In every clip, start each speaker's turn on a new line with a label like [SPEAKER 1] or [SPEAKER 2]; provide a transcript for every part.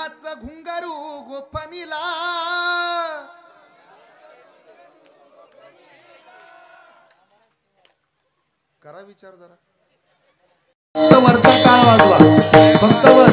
[SPEAKER 1] हाच घुंगारू गोफणीला करा विचार जरा
[SPEAKER 2] वरचा टाळ वाजवा फक्त वर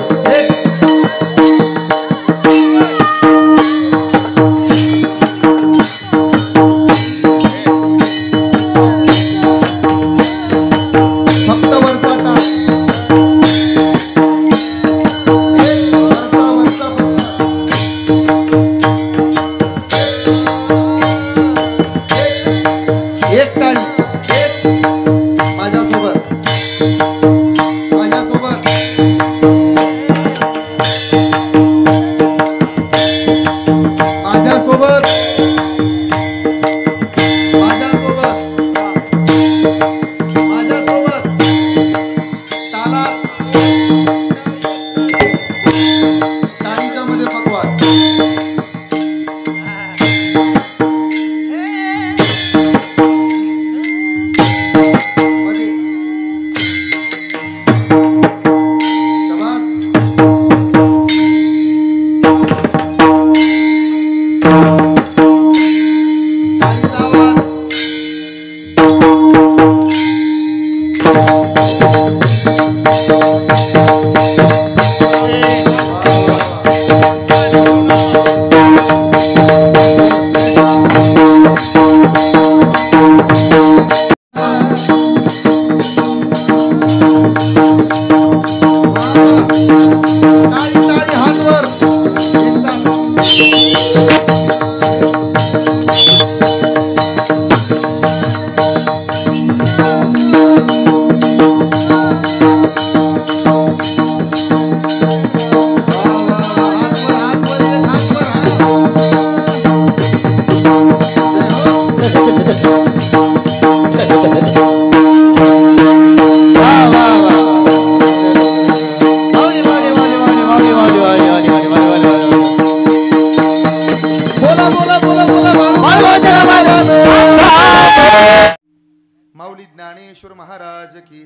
[SPEAKER 1] माऊली ज्ञानेश्वर महाराज की,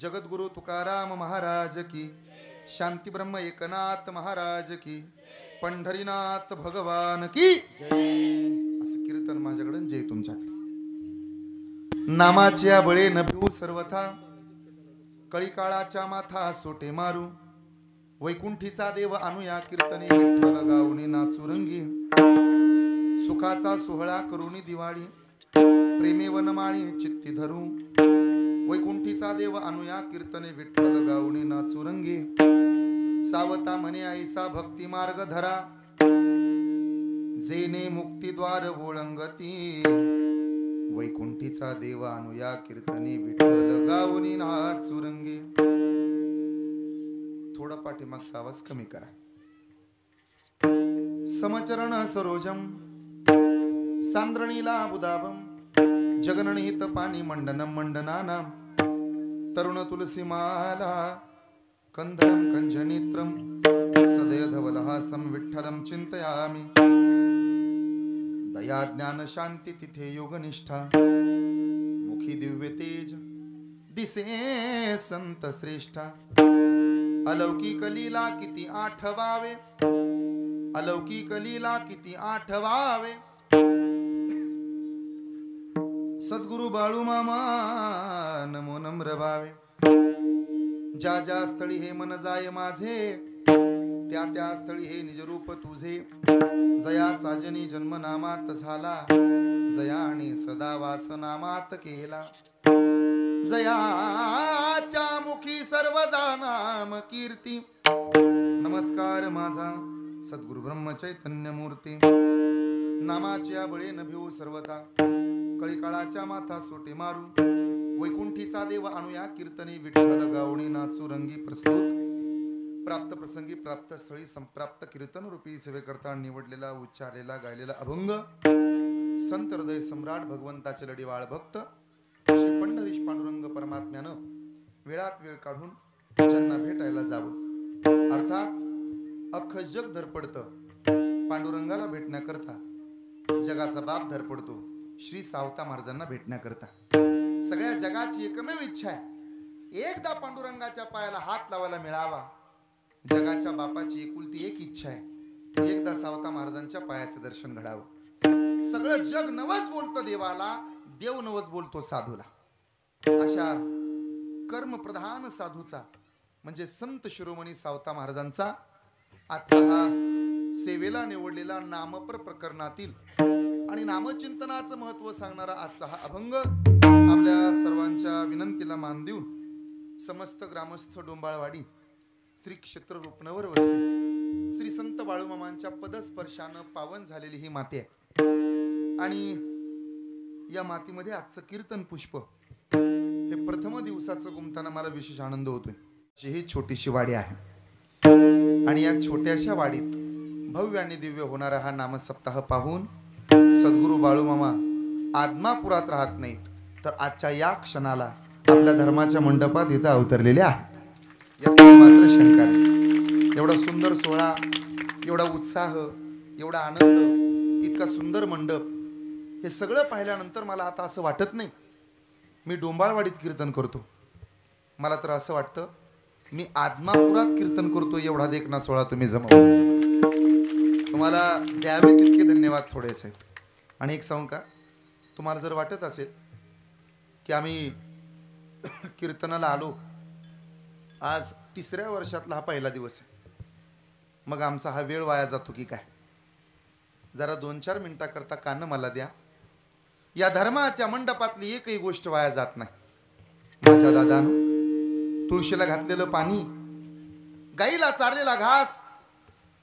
[SPEAKER 1] जगद्गुरु तुकाराम महाराज की, शांती ब्रह्म एकनाथ महाराज की, पंढरीनाथ भगवान की असं कीर्तन माझ्याकडे जय तुमच्याकडे. नामाच्या बळे नभू सर्वथा, कळी काळाच्या माथा सोटे मारू, वैकुंठीचा देव अनुया कीर्तने विठ्ठल गाऊनी नाचू रंगी, सुखाचा सोहळा करुणी दिवाळी, प्रेमे वनमाळी चित्ती धरू, वैकुंठीचा देव अनुया कीर्तने विठ्ठल गाऊनी नाचू रंगी, सावता म्हणे ऐसा भक्ती मार्ग धरा, जेने मुक्तिद्वार ओळंगती, वैकुंठीचा देव अनुया कीर्तने विठ्ठल गाऊनी नाचू रंगी. थोडा पाठीमागचा आवाज कमी करा. समचरण सरोजम सांद्रणीला बुदाबम, जगननिहित पाणी मंडनम मंडनानाम, तरुण तुलसी माला कंदरम कंजनेत्रम, सदय धवलहासम विठ्ठलम चिंतयामि. दया ज्ञान शांती तिथे योगनिष्ठा, मुखी दिव्य तेज दिसे संत श्रेष्ठा, अलौकिक लीला किती आठवावे, अलौकिक लीला किती आठवावे, सद्गुरु बाळू मामा नमो नम्र भावे. ज्या ज्या स्थळी हे मन जाय माझे, त्या त्या स्थळी हे निज रूप तुझे, जयाचा जनी जन्म नामात झाला, जयाने सदा वास नामात केला, जयाच्या मुखी सर्वदा नाम कीर्ती. नमस्कार माझा सद्गुरु ब्रह्म चैतन्य मूर्ती. नामाच्या बळे न भिवू सर्वथा, कळी काळाच्या माथा सोटे मारू, वैकुंठीचा देव अनुया कीर्तने विठ्ठल गावणी नाचू रंगी. प्रस्तुत प्राप्त प्रसंगी प्राप्त स्थळी संप्राप्त कीर्तन रूपी सेवेकरता निवडलेला उच्चारलेला गायलेला अभंग संत हृदय सम्राट भगवंताचे लढीवाळ भक्त श्री पंढरीश पांडुरंग परमात्म्यानं वेळात वेळ काढून ज्यांना भेटायला जावं, अर्थात अख्ख जग धडपडतं पांडुरंगाला भेटण्याकरता, जगाचा बाप धडपडतो श्री सावता महाराजांना भेटण्याकरता. सगळ्या जगाची एकमेव इच्छा आहे, एकदा पांडुरंगाच्या पायाला हात लावायला मिळावा, जगाच्या बापाची एकुलती एक इच्छा आहे, एकदा सावता महाराजांच्या पायाचं दर्शन घडावं. सगळं जग नवच बोलतं देवाला, देव नवच बोलतो साधूला. अशा कर्मप्रधान साधूचा म्हणजे संत शिरोमणी सावता महाराजांचा आजचा हा सेवेला निवडलेला नामपर प्रकरणातील आणि नामचिंतनाचं महत्व सांगणारा आजचा हा अभंग आपल्या सर्वांच्या विनंतीला मान देऊन समस्त ग्रामस्थ डोंबाळवाडी श्री क्षेत्र रूपनवर वस्ती श्री संत बाळूमामांच्या पदस्पर्शानं पावन झालेली ही माती आहे. आणि या मातीमध्ये आजचं कीर्तन पुष्प हे प्रथम दिवसाचं गुमताना मला विशेष आनंद होतोय. ही छोटीशी वाडी आहे आणि या छोट्याशा वाडीत भव्य आणि दिव्य होणारा हा नामसप्ताह पाहून सद्गुरू बाळूमामा आदमापुरात राहत नाहीत, तर आजच्या या क्षणाला आपल्या धर्माच्या मंडपात इथं अवतरलेले आहेत. यात मात्र शंका नाही. एवढा सुंदर सोहळा, एवढा उत्साह, एवढा आनंद, इतका सुंदर मंडप, हे सगळं पाहिल्यानंतर मला आता असं वाटत नाही मी डोंबाळवाडीत कीर्तन करतो. मला तर असं वाटतं मी आदमापुरात कीर्तन करतो. एवढा देखना सोहळा तुम्ही जमवला. तुम्हाला द्यावे तितके धन्यवाद थोडेच आहेत. आणि एक सांगू का, तुम्हाला जर वाटत असेल की आम्ही कीर्तनाला आलो, आज 3ऱ्या वर्षातला हा पहिला दिवस आहे, मग आमचा हा वेळ वाया जातो की काय? जरा 2-4 मिनिटाकरता कान मला द्या. या धर्माच्या मंडपातली एकही गोष्ट वाया जात नाही. माझ्या दादानं तुळशीला घातलेलं पाणी, गाईला चारलेला घास,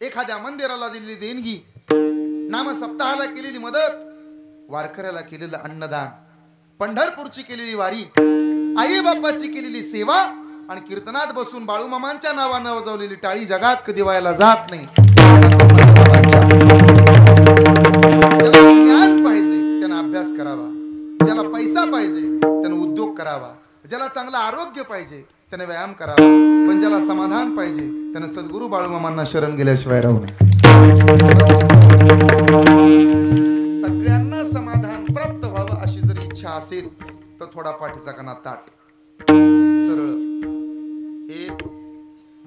[SPEAKER 1] एखाद्या मंदिराला दिलेली देणगी, नामसप्ताहाला केलेली मदत, वारकऱ्याला केलेलं अन्नदान, पंढरपूरची केलेली वारी, आई बापाची केलेली सेवा आणि कीर्तनात बसून बाळूमामांच्या नावानं वाजवलेली टाळी जगात कधी वायाला जात नाही. ज्याला ज्ञान पाहिजे त्यानं अभ्यास करावा, ज्याला पैसा पाहिजे त्यानं उद्योग करावा, ज्याला चांगलं आरोग्य पाहिजे त्याने व्यायाम करावा, पण ज्याला समाधान पाहिजे त्यानं सद्गुरू बाळूमामांना शरण गेल्याशिवाय राहू नये. सगळ्यांना समाधान प्राप्त व्हावं अशी जर इच्छा असेल तर थोडा पाठीचा कणा ताट सरळ. हे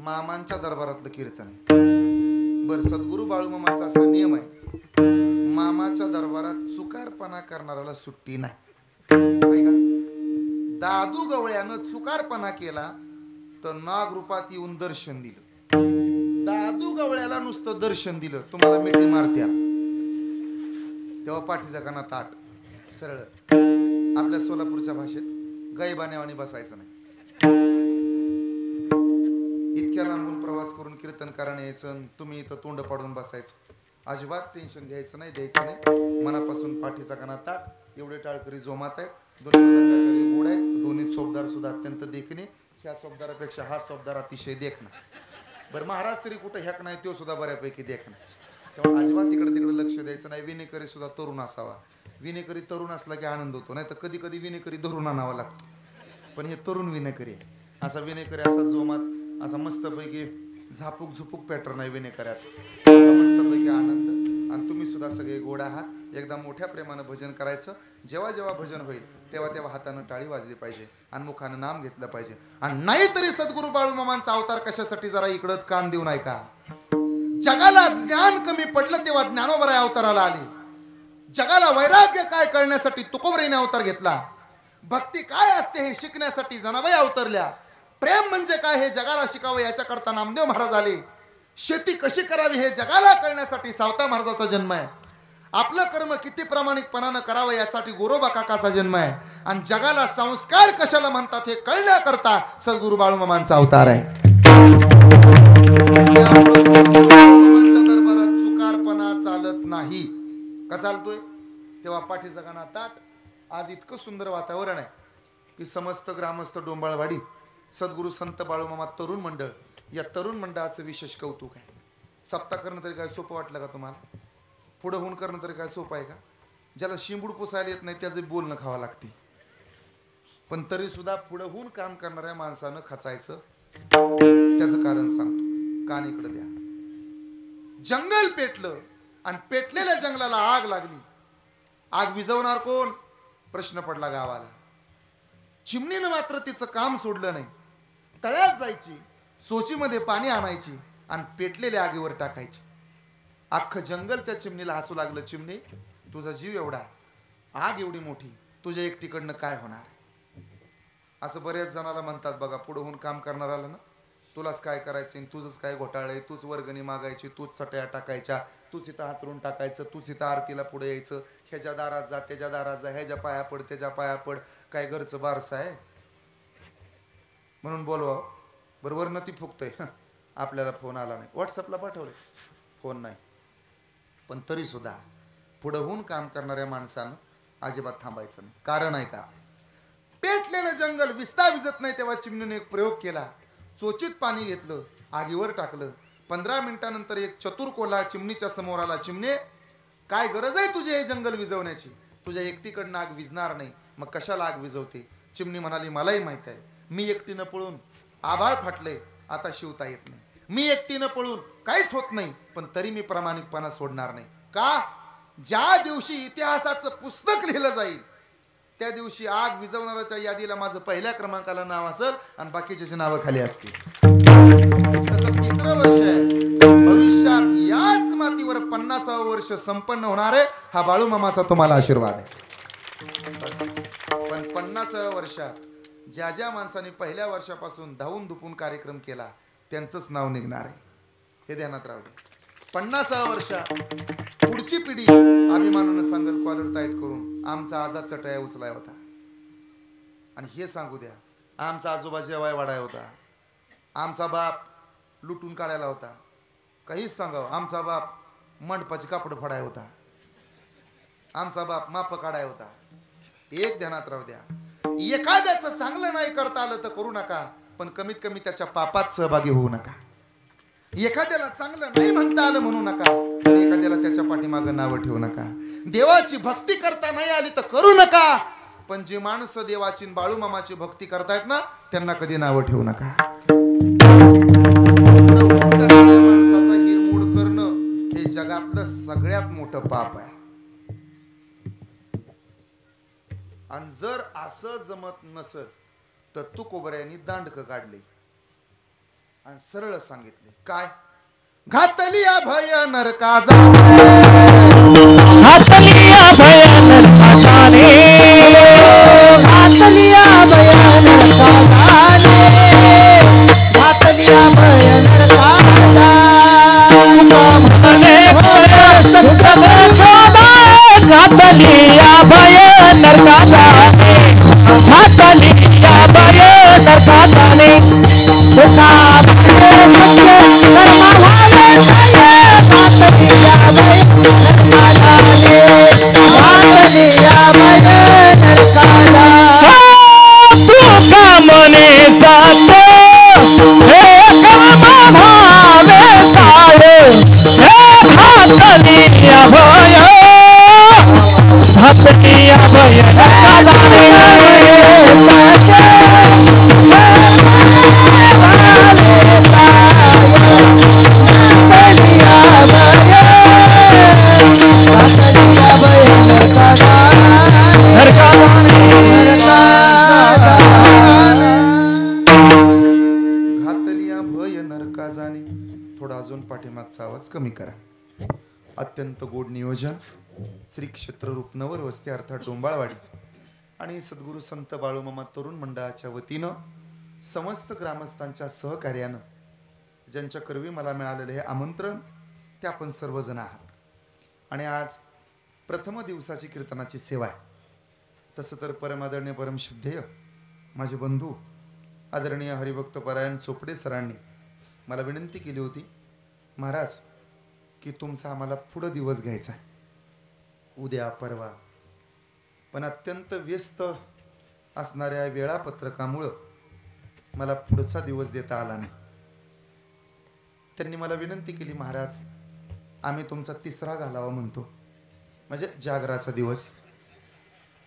[SPEAKER 1] मामांच्या दरबारातलं कीर्तन आहे. बर, सद्गुरू बाळूमामाचा असा नियम आहे, मामाच्या दरबारात चुकारपणा करणाऱ्याला सुट्टी नाही. दादू गवळ्यानं चुकारपणा केला तर नाग रूपात येऊन दर्शन दिलं. दादू गवळ्याला नुसतं दर्शन दिलं, तुम्हाला मिठी मारत्या, तेव्हा पाठीचा कणा ताट सरळ. आपल्या सोलापूरच्या भाषेत गैबानेवानी बसायचं नाही. इतक्या लांबून प्रवास करून कीर्तन करायला यायचं, तुम्ही इथं तोंड पाडून बसायचं. अजिबात टेन्शन घ्यायचं नाही, द्यायचं नाही. मनापासून पाठीचा कणा ताट. एवढे टाळकरी जोमात आहेत, दोन्ही मृदंगाचारी गोड आहेत, दोन्ही चोपदार सुद्धा अत्यंत देखणे. ह्या चोपदारापेक्षा हा चोपदार अतिशय देखणा. बरं, महाराज तरी कुठं ह्याक नाही, तो सुद्धा बऱ्यापैकी देखणा. तेव्हा अजिबात तिकडे तिकडे लक्ष द्यायचं नाही. विनेकरी सुद्धा तरुण असावा. विनेकरी तरुण असला की आनंद होतो, नाही तर कधी कधी विनेकरी धरून आणावा लागतो. पण हे तरुण विनेकरी आहे. असा विनेकरी असा जोमात, असा मस्तपैकी झापूक झुपूक पॅटर्न आहे विनेकऱ्याचा, असा मस्तपैकी आनंद. आणि तुम्ही सुद्धा सगळे गोड आहात. एकदा मोठ्या प्रेमानं भजन करायचं. जेव्हा जेव्हा भजन होईल तेव्हा तेव्हा हातानं टाळी वाजली पाहिजे आणि मुखानं नाम घेतलं पाहिजे. आणि नाहीतरी सद्गुरू बाळूमामांचा अवतार कशासाठी, जरा इकडं कान देऊन ऐका. जगाला ज्ञान कमी पडलं तेव्हा ज्ञानोबराय अवताराला आले. जगाला वैराग्य काय कळण्यासाठी तुकोबराईने अवतार घेतला. भक्ती काय असते हे शिकण्यासाठी जनाबाई अवतरल्या. प्रेम म्हणजे काय हे जगाला शिकावं याच्याकरता नामदेव महाराज आले. शेती कशी करावी हे जगाला कळण्यासाठी सावता महाराजाचा जन्म आहे. आपलं कर्म किती प्रामाणिकपणानं करावं यासाठी गोरोबा काकाचा जन्म आहे. आणि जगाला संस्कार कशाला म्हणतात हे कळण्याकरता सद्गुरू बाळूमामांचा अवतार आहे. बाळूमामांच्या दरबारात चुकारपणा चालत नाही. का चालतोय? तेव्हा पाठीचा कणा ताट. आज इतकं सुंदर वातावरण आहे की समस्त ग्रामस्थ डोंबाळवाडी सद्गुरू संत बाळूमामा तरुण मंडळ, या तरुण मंडळाचं विशेष कौतुक आहे. सप्ताह करणं तरी काय सोपं वाटलं का तुम्हाला? पुढं होऊन करणं तरी काय सोपं आहे का? ज्याला शिंबूड पुसायला येत नाही त्याचं बोलणं खावं लागते. पण तरी सुद्धा पुढं होऊन काम करणाऱ्या माणसानं खचायचं. त्याचं कारण सांगतो, कान इकडं द्या. जंगल पेटलं आणि पेटलेल्या जंगलाला आग लागली. आग विझवणार कोण? प्रश्न पडला गावाला. चिमणीनं मात्र तिचं काम सोडलं नाही. तळ्यात जायची, चोचीमध्ये पाणी आणायची आणि पेटलेल्या आगीवर टाकायची. अख्खं जंगल त्या चिमणीला हसू लागलं. चिमणी, तुझा जीव एवढा, आग एवढी मोठी, तुझ्या एकटीकडनं काय होणार? असं बऱ्याच जणाला म्हणतात बघा, पुढे होऊन काम करणाराला ना, तुलाच काय करायचं, तुझंच काय घोटाळं, तूच वर्गणी मागायची, तूच चटया टाकायच्या, तूच इथं हातरून टाकायचं, तूच इथं आरतीला पुढे यायचं, ह्याच्या दारात जा, त्याच्या दारात जा, ह्याच्या पाया पड, त्याच्या पाया पड, काय घरचं बारसं आहे म्हणून बोलवा. बरोबर न ती फुकतंय. आपल्याला फोन आला नाही, व्हॉट्सअपला पाठवले, फोन नाही, पण तरी सुद्धा पुढे होऊन काम करणाऱ्या माणसानं अजिबात थांबायचं नाही. कारण आहे का, पेटलेलं जंगल विस्ता विजत नाही. तेव्हा चिमणीने एक प्रयोग केला. चोचीत पाणी घेतलं, आगीवर टाकलं. 15 मिनिटानंतर एक चतुर कोल्हा चिमणीच्या समोर आला. चिमणे, काय गरज आहे तुझे हे जंगल विझवण्याची? तुझ्या एकटीकडनं आग विझणार नाही, मग कशाला आग विझवते? चिमणी म्हणाली, मलाही माहित आहे, मी एकटीनं पळून आभाळ फाटले, आता शिवता येत नाही. मी एकटीनं पळून काहीच होत नाही, पण तरी मी प्रामाणिकपणा सोडणार नाही. का? ज्या दिवशी इतिहासाचं पुस्तक लिहिलं जाईल त्या दिवशी आग विझवणाऱ्याच्या यादीला माझं पहिल्या क्रमांकाला नाव असेल आणि बाकीच्या नावं खाली असतील. तसं 3रं वर्ष आहे. भविष्यात याच मातीवर 50वं वर्ष संपन्न होणार आहे. हा बाळूमामाचा तुम्हाला आशीर्वाद आहे. बस. पण 50व्या वर्षात ज्या ज्या माणसाने पहिल्या वर्षापासून धावून धुपून कार्यक्रम केला त्यांचंच नाव निघणार आहे, हे ध्यानात राहू दे. 50व्या वर्षात पुढची पिढी अभिमानानं सांगल, कॉलर टाईट करून, आमचा आजाद चटया उचलाय होता. आणि हे सांगू द्या, आमचा आजोबा जेवाय वाढाय होता, आमचा बाप लुटून काढायला होता, काहीच सांगावं, आमचा बाप मंडपाची कापड फोडाय होता, आमचा बाप माप काढाय होता. एक ध्यानात राहू द्या, एखाद्याचं चांगलं नाही करता आलं तर करू नका, पण कमीत कमी त्याच्या पापात सहभागी होऊ नका. एखाद्याला चांगलं नाही म्हणता आलं म्हणू नका, पण एखाद्याला त्याच्या पाठीमागं नावं ठेवू नका. देवाची भक्ती करता नाही आली तर करू नका, पण जी माणसं देवाची बाळूमामाची भक्ती करतायत ना, त्यांना कधी नावं ठेवू नका. माणसाचा हिरमोड करणं हे जगातलं सगळ्यात मोठं पाप आहे. आणि जर असं जमत नसत तर तुकोबऱ्यांनी दांडकं काढले आणि सरळ सांगितले, काय? घातली अभय नरका जाणे,
[SPEAKER 3] घातली अभय नरका जाणे, घातली अभय नरका जाणे, घातली अभय नरका जाणे, घातली अभय नरका जाणे, घातली अभय नरका जाणे, मने साथ हे काम भावे साळे, हे घातली अभय, घातली अभय
[SPEAKER 1] थोडा अजून पाठीमागचा आवाज कमी करा. अत्यंत गोड नियोजन श्री क्षेत्र रूपनवर वस्ती अर्थात डोंबाळवाडी आणि सद्गुरू संत बाळूमामा तरुण मंडळाच्या वतीनं समस्त ग्रामस्थांच्या सहकार्यानं ज्यांच्या करवी मला मिळालेले हे आमंत्रण ते आपण सर्वजण आहात. आणि आज प्रथम दिवसाची कीर्तनाची सेवा आहे. तसं तर परमादरणीय परमश्रद्धेय माझे बंधू आदरणीय हरिभक्त परायण चोपडे सरांनी मला विनंती केली होती, महाराज की तुमचा आम्हाला पुढं दिवस घ्यायचा आहे, उद्या परवा, पण अत्यंत व्यस्त असणाऱ्या वेळापत्रकामुळं मला पुढचा दिवस देता आला नाही. त्यांनी मला विनंती केली, महाराज आम्ही तुमचा 3रा घालावा म्हणतो, म्हणजे जागराचा दिवस.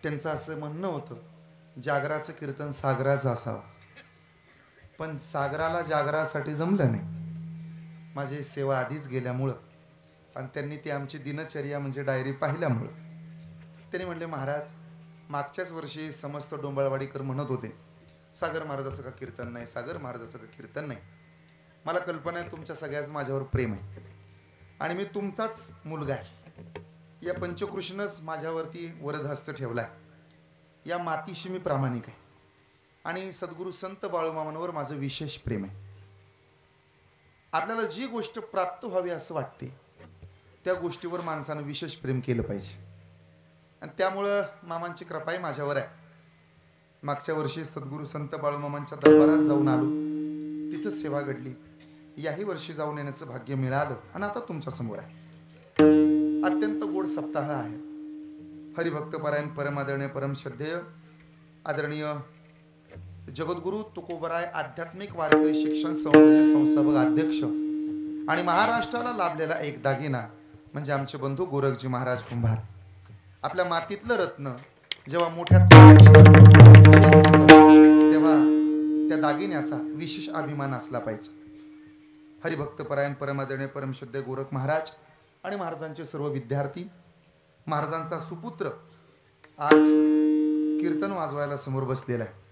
[SPEAKER 1] त्यांचं असं म्हणणं होतं, जागराचं कीर्तन सागराचं असावं, पण सागराला जागरासाठी जमलं नाही. माझी सेवा आधीच गेल्यामुळं आणि त्यांनी ती आमची दिनचर्या म्हणजे डायरी पाहिल्यामुळं त्यांनी म्हणले, महाराज मागच्याच वर्षी समस्त डोंबाळवाडीकर म्हणत होते सागर महाराजाचं का कीर्तन नाही, सागर महाराजाचं का कीर्तन नाही. मला कल्पना आहे तुमच्या सगळ्याच माझ्यावर प्रेम आहे आणि मी तुमचाच मुलगा आहे. या पंचकृष्णच माझ्यावरती वरदहस्त ठेवला आहे. या मातीशी मी प्रामाणिक आहे आणि सद्गुरू संत बाळूमामांवर माझं विशेष प्रेम आहे. आपल्याला जी गोष्ट प्राप्त व्हावी असं वाटते त्या गोष्टीवर माणसानं विशेष प्रेम केलं पाहिजे आणि त्यामुळं मामांची कृपाही माझ्यावर आहे. मागच्या वर्षी सद्गुरू संत बाळूमामांच्या दरबारात जाऊन आलो, तिथं सेवा घडली. याही वर्षी जाऊन येण्याचं भाग्य मिळालं आणि आता तुमच्या समोर आहे. अत्यंत गोड सप्ताह आहे. हरिभक्तपरायण परमादरणीय परमश्रद्धेय आदरणीय जगद्गुरु तुकोबराय आध्यात्मिक वारकरी शिक्षण संस्थेचे संस्थापक अध्यक्ष आणि महाराष्ट्राला लाभलेला एक दागिना म्हणजे आमचे बंधू गोरखजी महाराज कुंभार. आपल्या मातीतलं रत्न जेव्हा मोठ्या तेव्हा त्या दागिन्याचा विशेष अभिमान असला पाहिजे. हरिभक्तपरायण परमादरणीय परमशुद्ध गोरख महाराज आणि महाराजांचे सर्व विद्यार्थी, महाराजांचा सुपुत्र आज कीर्तन वाजवायला समोर बसलेला आहे.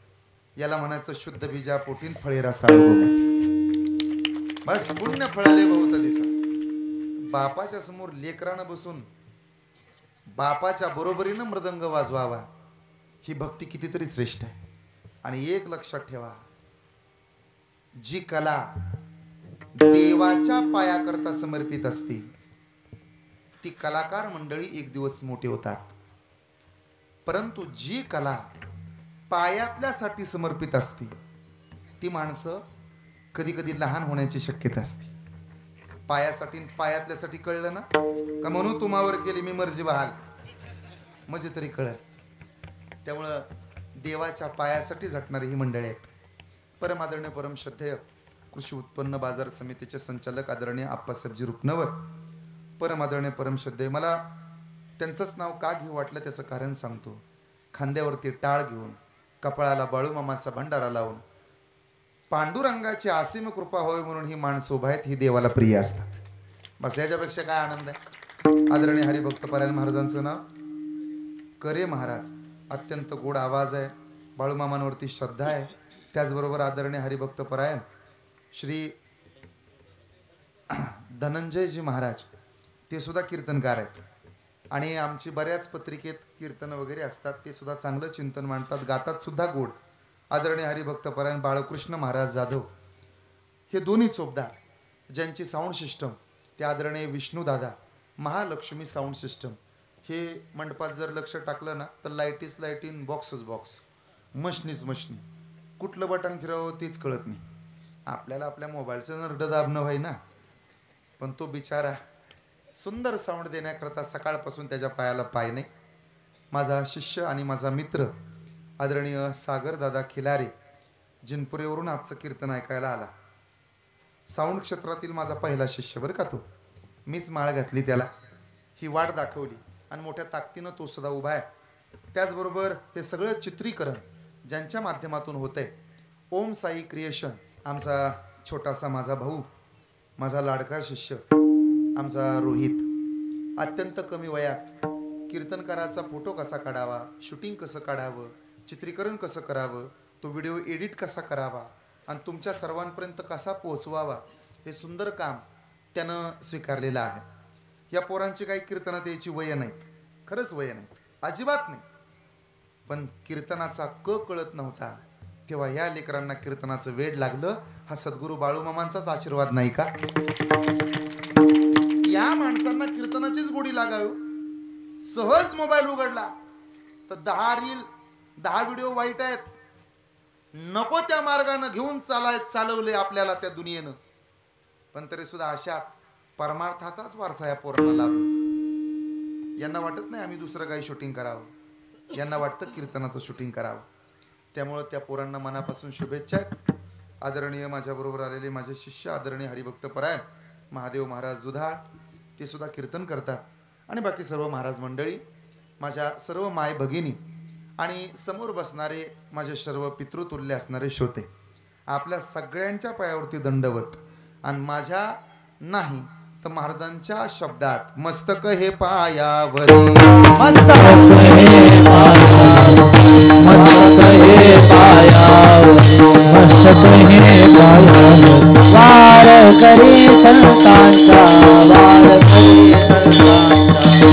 [SPEAKER 1] याला म्हणायचं शुद्ध बीजा पोटीन फळेरा साळगो मोठी. बस पुण्य फळाले बहुत दिसा. बापाच्या समोर लेकरानं बसून बापाच्या बरोबरीनं मृदंग वाजवावा ही भक्ती कितीतरी श्रेष्ठ आहे. आणि एक लक्षात ठेवा, जी कला देवाच्या पायाकरता समर्पित असते ती कलाकार मंडळी एक दिवस मोठे होतात, परंतु जी कला पायातल्यासाठी समर्पित असते ती माणसं कधी कधी लहान होण्याची शक्यता असते. पायासाठी पायातल्यासाठी कळलं ना का म्हणून तुम्हावर केली मी मर्जी बहाल म्हणजे तरी कळलं. त्यामुळं देवाच्या पायासाठी झटणारी ही मंडळी आहेत. परमादरणीय परमश्रद्धेय कृषी उत्पन्न बाजार समितीचे संचालक आदरणीय आप्पासाहेबजी रुपनवर, परमादरणीय परमश्रद्धेय, मला त्यांचंच नाव का घेऊ वाटलं त्याचं कारण सांगतो. खांद्यावरती टाळ घेऊन, कपाळाला बाळूमामाचा भंडारा लावून, पांडुरंगाची असीम कृपा होय म्हणून ही माणसं उभा आहेत. ही देवाला प्रिय असतात. बस याच्यापेक्षा काय आनंद आहे. आदरणीय हरिभक्तपरायण महाराजांचं नाव करे महाराज. अत्यंत गोड आवाज आहे, बाळूमामांवरती श्रद्धा आहे. त्याचबरोबर आदरणीय हरिभक्तपरायण श्री धनंजयजी महाराज ते सुद्धा कीर्तनकार आहेत आणि आमची बऱ्याच पत्रिकेत कीर्तन वगैरे असतात. ते सुद्धा चांगलं चिंतन मांडतात, गातात सुद्धा गोड. आदरणीय हरिभक्तपरायण बाळकृष्ण महाराज जाधव हे दोन्ही चोपदार, ज्यांची साऊंड सिस्टम ते आदरणीय विष्णुदादा महालक्ष्मी साऊंड सिस्टम. हे मंडपात जर लक्ष टाकलं ना तर लाईटीच लाईटीन, बॉक्सच बॉक्स, मशनीच मशनी. कुठलं बटन फिरावं तेच कळत नाही. आपल्याला आपल्या मोबाईलचं नरड दाबणं व्हाय ना, पण तो बिचारा सुंदर साऊंड देण्याकरता सकाळपासून त्याच्या पायाला पाय नाही. माझा शिष्य आणि माझा मित्र आदरणीय सागरदादा खिलारे जिनपुरेवरून आजचं कीर्तन ऐकायला आला. साऊंड क्षेत्रातील माझा पहिला शिष्य बरं का तो. मीच माळ घातली त्याला, ही वाट दाखवली आणि मोठ्या ताकदीनं तो सुद्धा उभा आहे. त्याचबरोबर हे सगळं चित्रीकरण ज्यांच्या माध्यमातून होतंय, ओम साई क्रिएशन, आमचा छोटासा माझा भाऊ, माझा लाडका शिष्य आमचा रोहित. अत्यंत कमी वयात कीर्तनकाराचा फोटो कसा काढावा, शूटिंग कसं काढावं, चित्रीकरण कसं करावं, तो व्हिडिओ एडिट कसा करावा आणि तुमच्या सर्वांपर्यंत कसा पोहोचवावा, हे सुंदर काम त्यानं स्वीकारलेलं आहे. या पोरांची काही कीर्तनात यायची वय नाहीत, खरंच वय नाहीत, अजिबात नाही. पण कीर्तनाचा कळत नव्हता तेव्हा या लेकरांना कीर्तनाचं वेड लागलं. हा सद्गुरू बाळूमामांचाच आशीर्वाद नाही का? या माणसांना कीर्तनाचीच गोडी लागावी. सहज मोबाईल उघडला तर 10 रील 10 व्हिडिओ वाईट आहेत, नको त्या मार्गाने घेऊन चालवले आपल्याला त्या दुनियेनं. पण तरी सुद्धा अशात परमार्थाचाच वारसा या पोरांना लाभला. यांना वाटत नाही आम्ही दुसरं काही शूटिंग करावं, यांना वाटतं कीर्तनाचं शूटिंग करावं. त्यामुळं त्या पोरांना मनापासून शुभेच्छा आहेत. आदरणीय माझ्याबरोबर आलेले माझे शिष्य आदरणीय हरिभक्तपरायण महादेव महाराज दुधाळ, ते सुद्धा कीर्तन करतात. आणि बाकी सर्व महाराज मंडळी, माझ्या सर्व माय भगिनी आणि समोर बसणारे माझे सर्व पितृतुल्य असणारे श्रोते, आपल्या सगळ्यांच्या पायावरती दंडवत. आणि माझ्या नाही तर महाराजांच्या शब्दात मस्तक हे पायावरी,
[SPEAKER 3] मस्तक हे पायावरी, मस्तक हे पायावरी, मस्तक हे पायावर
[SPEAKER 2] वार करी संतांचा वार करी संतांचा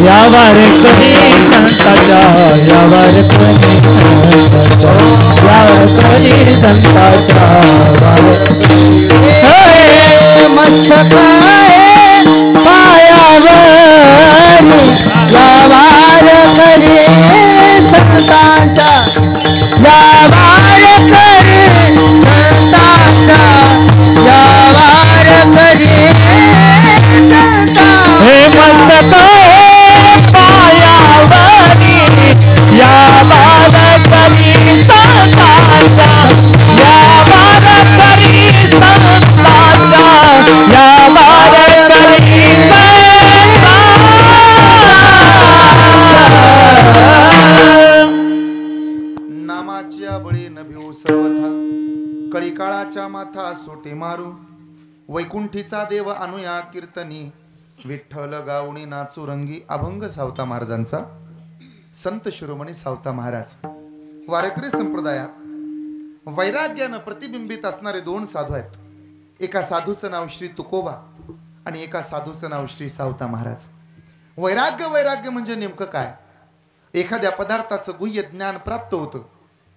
[SPEAKER 3] यावर करी संताच्या यावर करी संताच्या यावर करी संताच्या
[SPEAKER 2] हे मस्तक पायावर वार करी संतांचा वार करी संतांचा वार करी
[SPEAKER 3] हे मस्तक पायावरी यावर करी संताच्या यावर करी संताच्या यावर करी
[SPEAKER 1] नामाच्या बळी न भिवू सर्वथा कळीकाळाच्या माथा सोटे मारू वैकुंठीचा देव अनुया कीर्तनी विठ्ठल गावणी नाचू रंगी अभंग सावता महाराजांचा संत शिरोमणी सावता महाराज वारकरी संप्रदायात वैराग्यानं प्रतिबिंबित असणारे दोन साधू आहेत एका साधूचं नाव श्री तुकोबा आणि एका साधूचं नाव श्री सावता महाराज वैराग्य म्हणजे नेमकं काय एखाद्या पदार्थाचं गुह्य ज्ञान प्राप्त होतं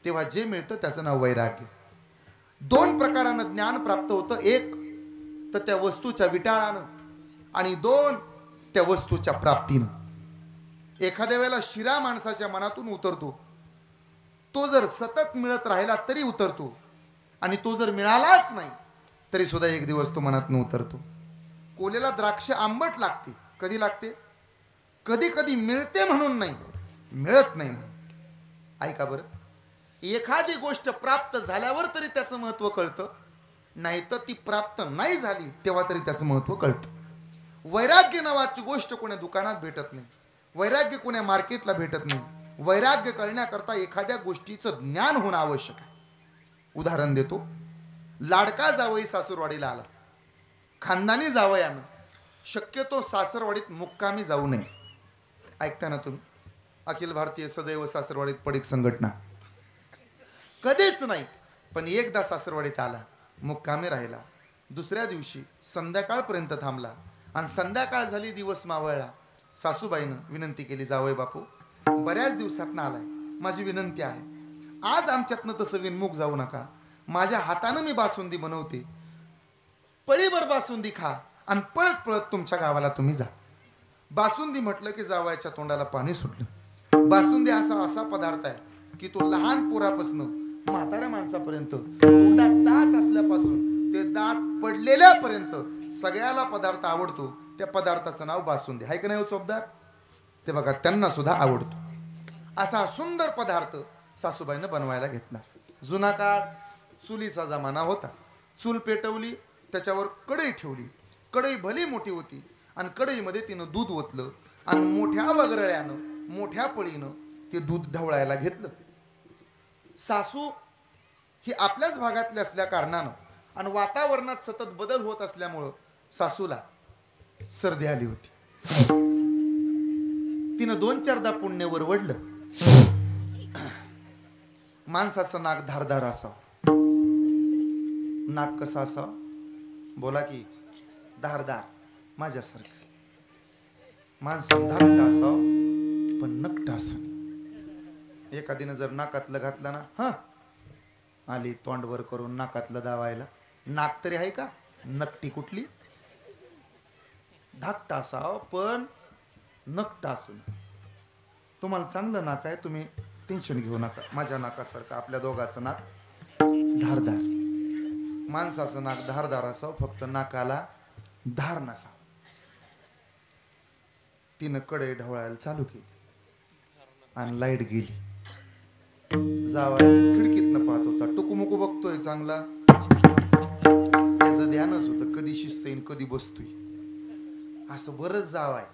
[SPEAKER 1] तेव्हा जे मिळतं त्याचं नाव वैराग्य दोन प्रकारानं ज्ञान प्राप्त होतं एक तर त्या वस्तूच्या विटाळानं आणि दोन त्या वस्तूच्या प्राप्तीनं एखाद्या वेळेला शिरा माणसाच्या मनातून उतरतो तो जर सतत मिळत राहिला तरी उतरतो आणि तो जर मिळालाच नाही तरी सुद्धा एक दिवस तो मनातून उतरतो कोलेला द्राक्ष आंबट लागते कधी लागते कधी कधी मिळते म्हणून नाही मिळत नाही म्हणून ऐका बरं एखादी गोष्ट प्राप्त झाल्यावर तरी त्याचं महत्त्व कळतं नाही तर ती प्राप्त नाही झाली तेव्हा तरी त्याचं महत्त्व कळतं वैराग्य नावाची गोष्ट कोण्या दुकानात भेटत नाही वैराग्य कोण्या मार्केटला भेटत नाही वैराग्य कळण्याकरता एखाद्या गोष्टीचं ज्ञान होणं आवश्यक आहे उदाहरण देतो लाडका जावई सासूरवाडीला आला खानदानी जावयानं शक्यतो सासरवाडीत मुक्कामी जाऊ नये ऐकता ना तुम्ही अखिल भारतीय सदैव सासरवाडीत पडीक संघटना कधीच नाही पण एकदा सासरवाडीत आला मुक्कामी राहिला दुसऱ्या दिवशी संध्याकाळपर्यंत थांबला आणि संध्याकाळ झाली दिवस मावळला सासूबाईनं विनंती केली जावई बापू बऱ्याच दिवसातनं आलाय माझी विनंती आहे आज आमच्यातनं तसं विनमुख जाऊ नका माझ्या हातानं मी बासुंदी बनवते पळीभर बासुंदी खा आणि पळत पळत तुमच्या गावाला तुम्ही जा बासुंदी म्हटलं की जावयाच्या तोंडाला पाणी सुटलं बासुंदी असा पदार्थ आहे की तो लहान पोरापासून म्हाताऱ्या माणसापर्यंत तोंडात दात असल्यापासून ते दात पडलेल्यापर्यंत सगळ्याला पदार्थ आवडतो त्या पदार्थाचं नाव बासुंदी आहे का नाही चोपदार ते बघा त्यांना सुद्धा आवडतो असा सुंदर पदार्थ सासूबाईनं बनवायला घेतला जुना काळ चुलीचा जमाना होता चूल पेटवली त्याच्यावर कढई ठेवली कढई भली मोठी होती आणि कढईमध्ये तिनं दूध ओतलं आणि मोठ्या वगरळ्यानं मोठ्या पळीनं ते दूध ढवळायला घेतलं सासू ही आपल्याच भागातली असल्या कारणानं आणि वातावरणात सतत बदल होत असल्यामुळं सासूला सर्दी आली होती तिनं 2-4दा पुण्यवर वडलं माणसाचं नाक धारदार असावं नाक कसं असावं बोला की धारदार माझ्यासारखं माणसाला धाकटा असावं पण नकटा असं एखादीनं जर नाकातलं घातलं ना हा आली तोंडवर करून नाकातलं दावायला नाक तरी आहे का नकटी कुठली धाकटा असावं पण नकटा असून तुम्हाला चांगलं नाक आहे तुम्ही टेन्शन घेऊ नका माझ्या नाकासारखं आपल्या दोघाचं नाक धारदार माणसाचं नाक धारदार असावं फक्त नाकाला धार नसावं तिनं कढई ढवळायला चालू केली आणि लाईट गेली जावा खिडकीतनं पाहत होता टुकुमुकू बघतोय चांगला त्याचं ध्यानच होतं कधी शिस्त येईन कधी बसतोय असं बरंच जावाय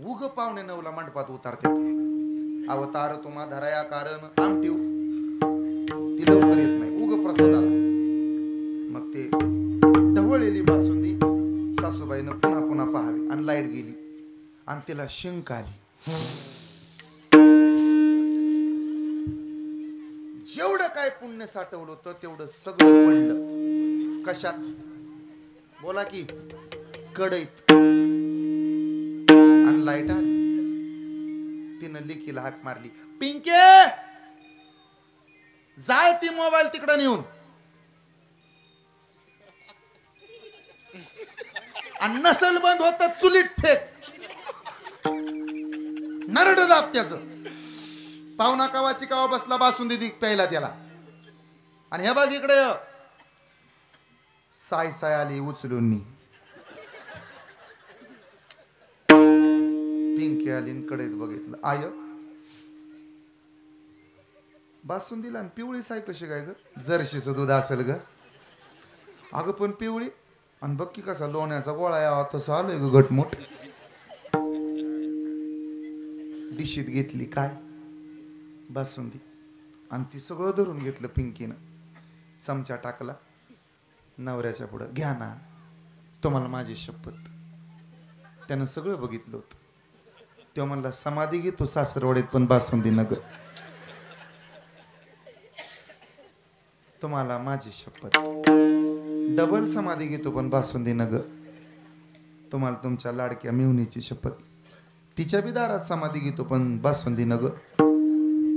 [SPEAKER 1] उग 8:45 मंडपात उतारते अवतार तुम्हा धराया कारण आमटीव ती लवकर येत नाही उग प्रसादाला मग ते ढवळलेली बासुंदी सासूबाईनं पुन्हा पुन्हा पाहावी आणि लाईट गेली आणि तिला शिंक आली जेवढं काय पुण्य साठवलं होतं तेवढं सगळं पडलं कशात? बोला की कडईत. आणि लाईट आली. तिनं लिकीला हाक मारली, पिंके जाळ ती मोबाईल तिकडं नेऊन. आणि नसल बंद होत चुलीत फेक. नरड दाब त्याच. पाहुणा कावाची कावा बसला बासुंदी दिक प्यायला त्याला. आणि हे बघ इकडे साय साय आली उचलून. पिंकी आली कडेत बघितलं, आय बासुंदीला आणि पिवळी साय कशी काय ग? जर्शीचं दूध असेल ग. अगं पण पिवळी. आणि बघ की कसा लोण्याचा गोळा यावा तसं आलोय ग घटमुट. डिशीत घेतली काय बासुंदी आणि ती सगळं धरून घेतलं पिंकीनं. चमचा टाकला नवऱ्याच्या पुढं, घ्या ना तुम्हाला माझी शपथ. त्यानं सगळं बघितलं होतं. तो म्हणला समाधी घेतो सासरवाडीत पण बासुंदी नगर. तुम्हाला माझी शपथ. डबल समाधी घेतो पण बासुंदी नगर. तुम्हाला तुमच्या लाडक्या मिवणीची शपथ. तिच्या बी दारात समाधी घेतो पण बासुंदी नगर.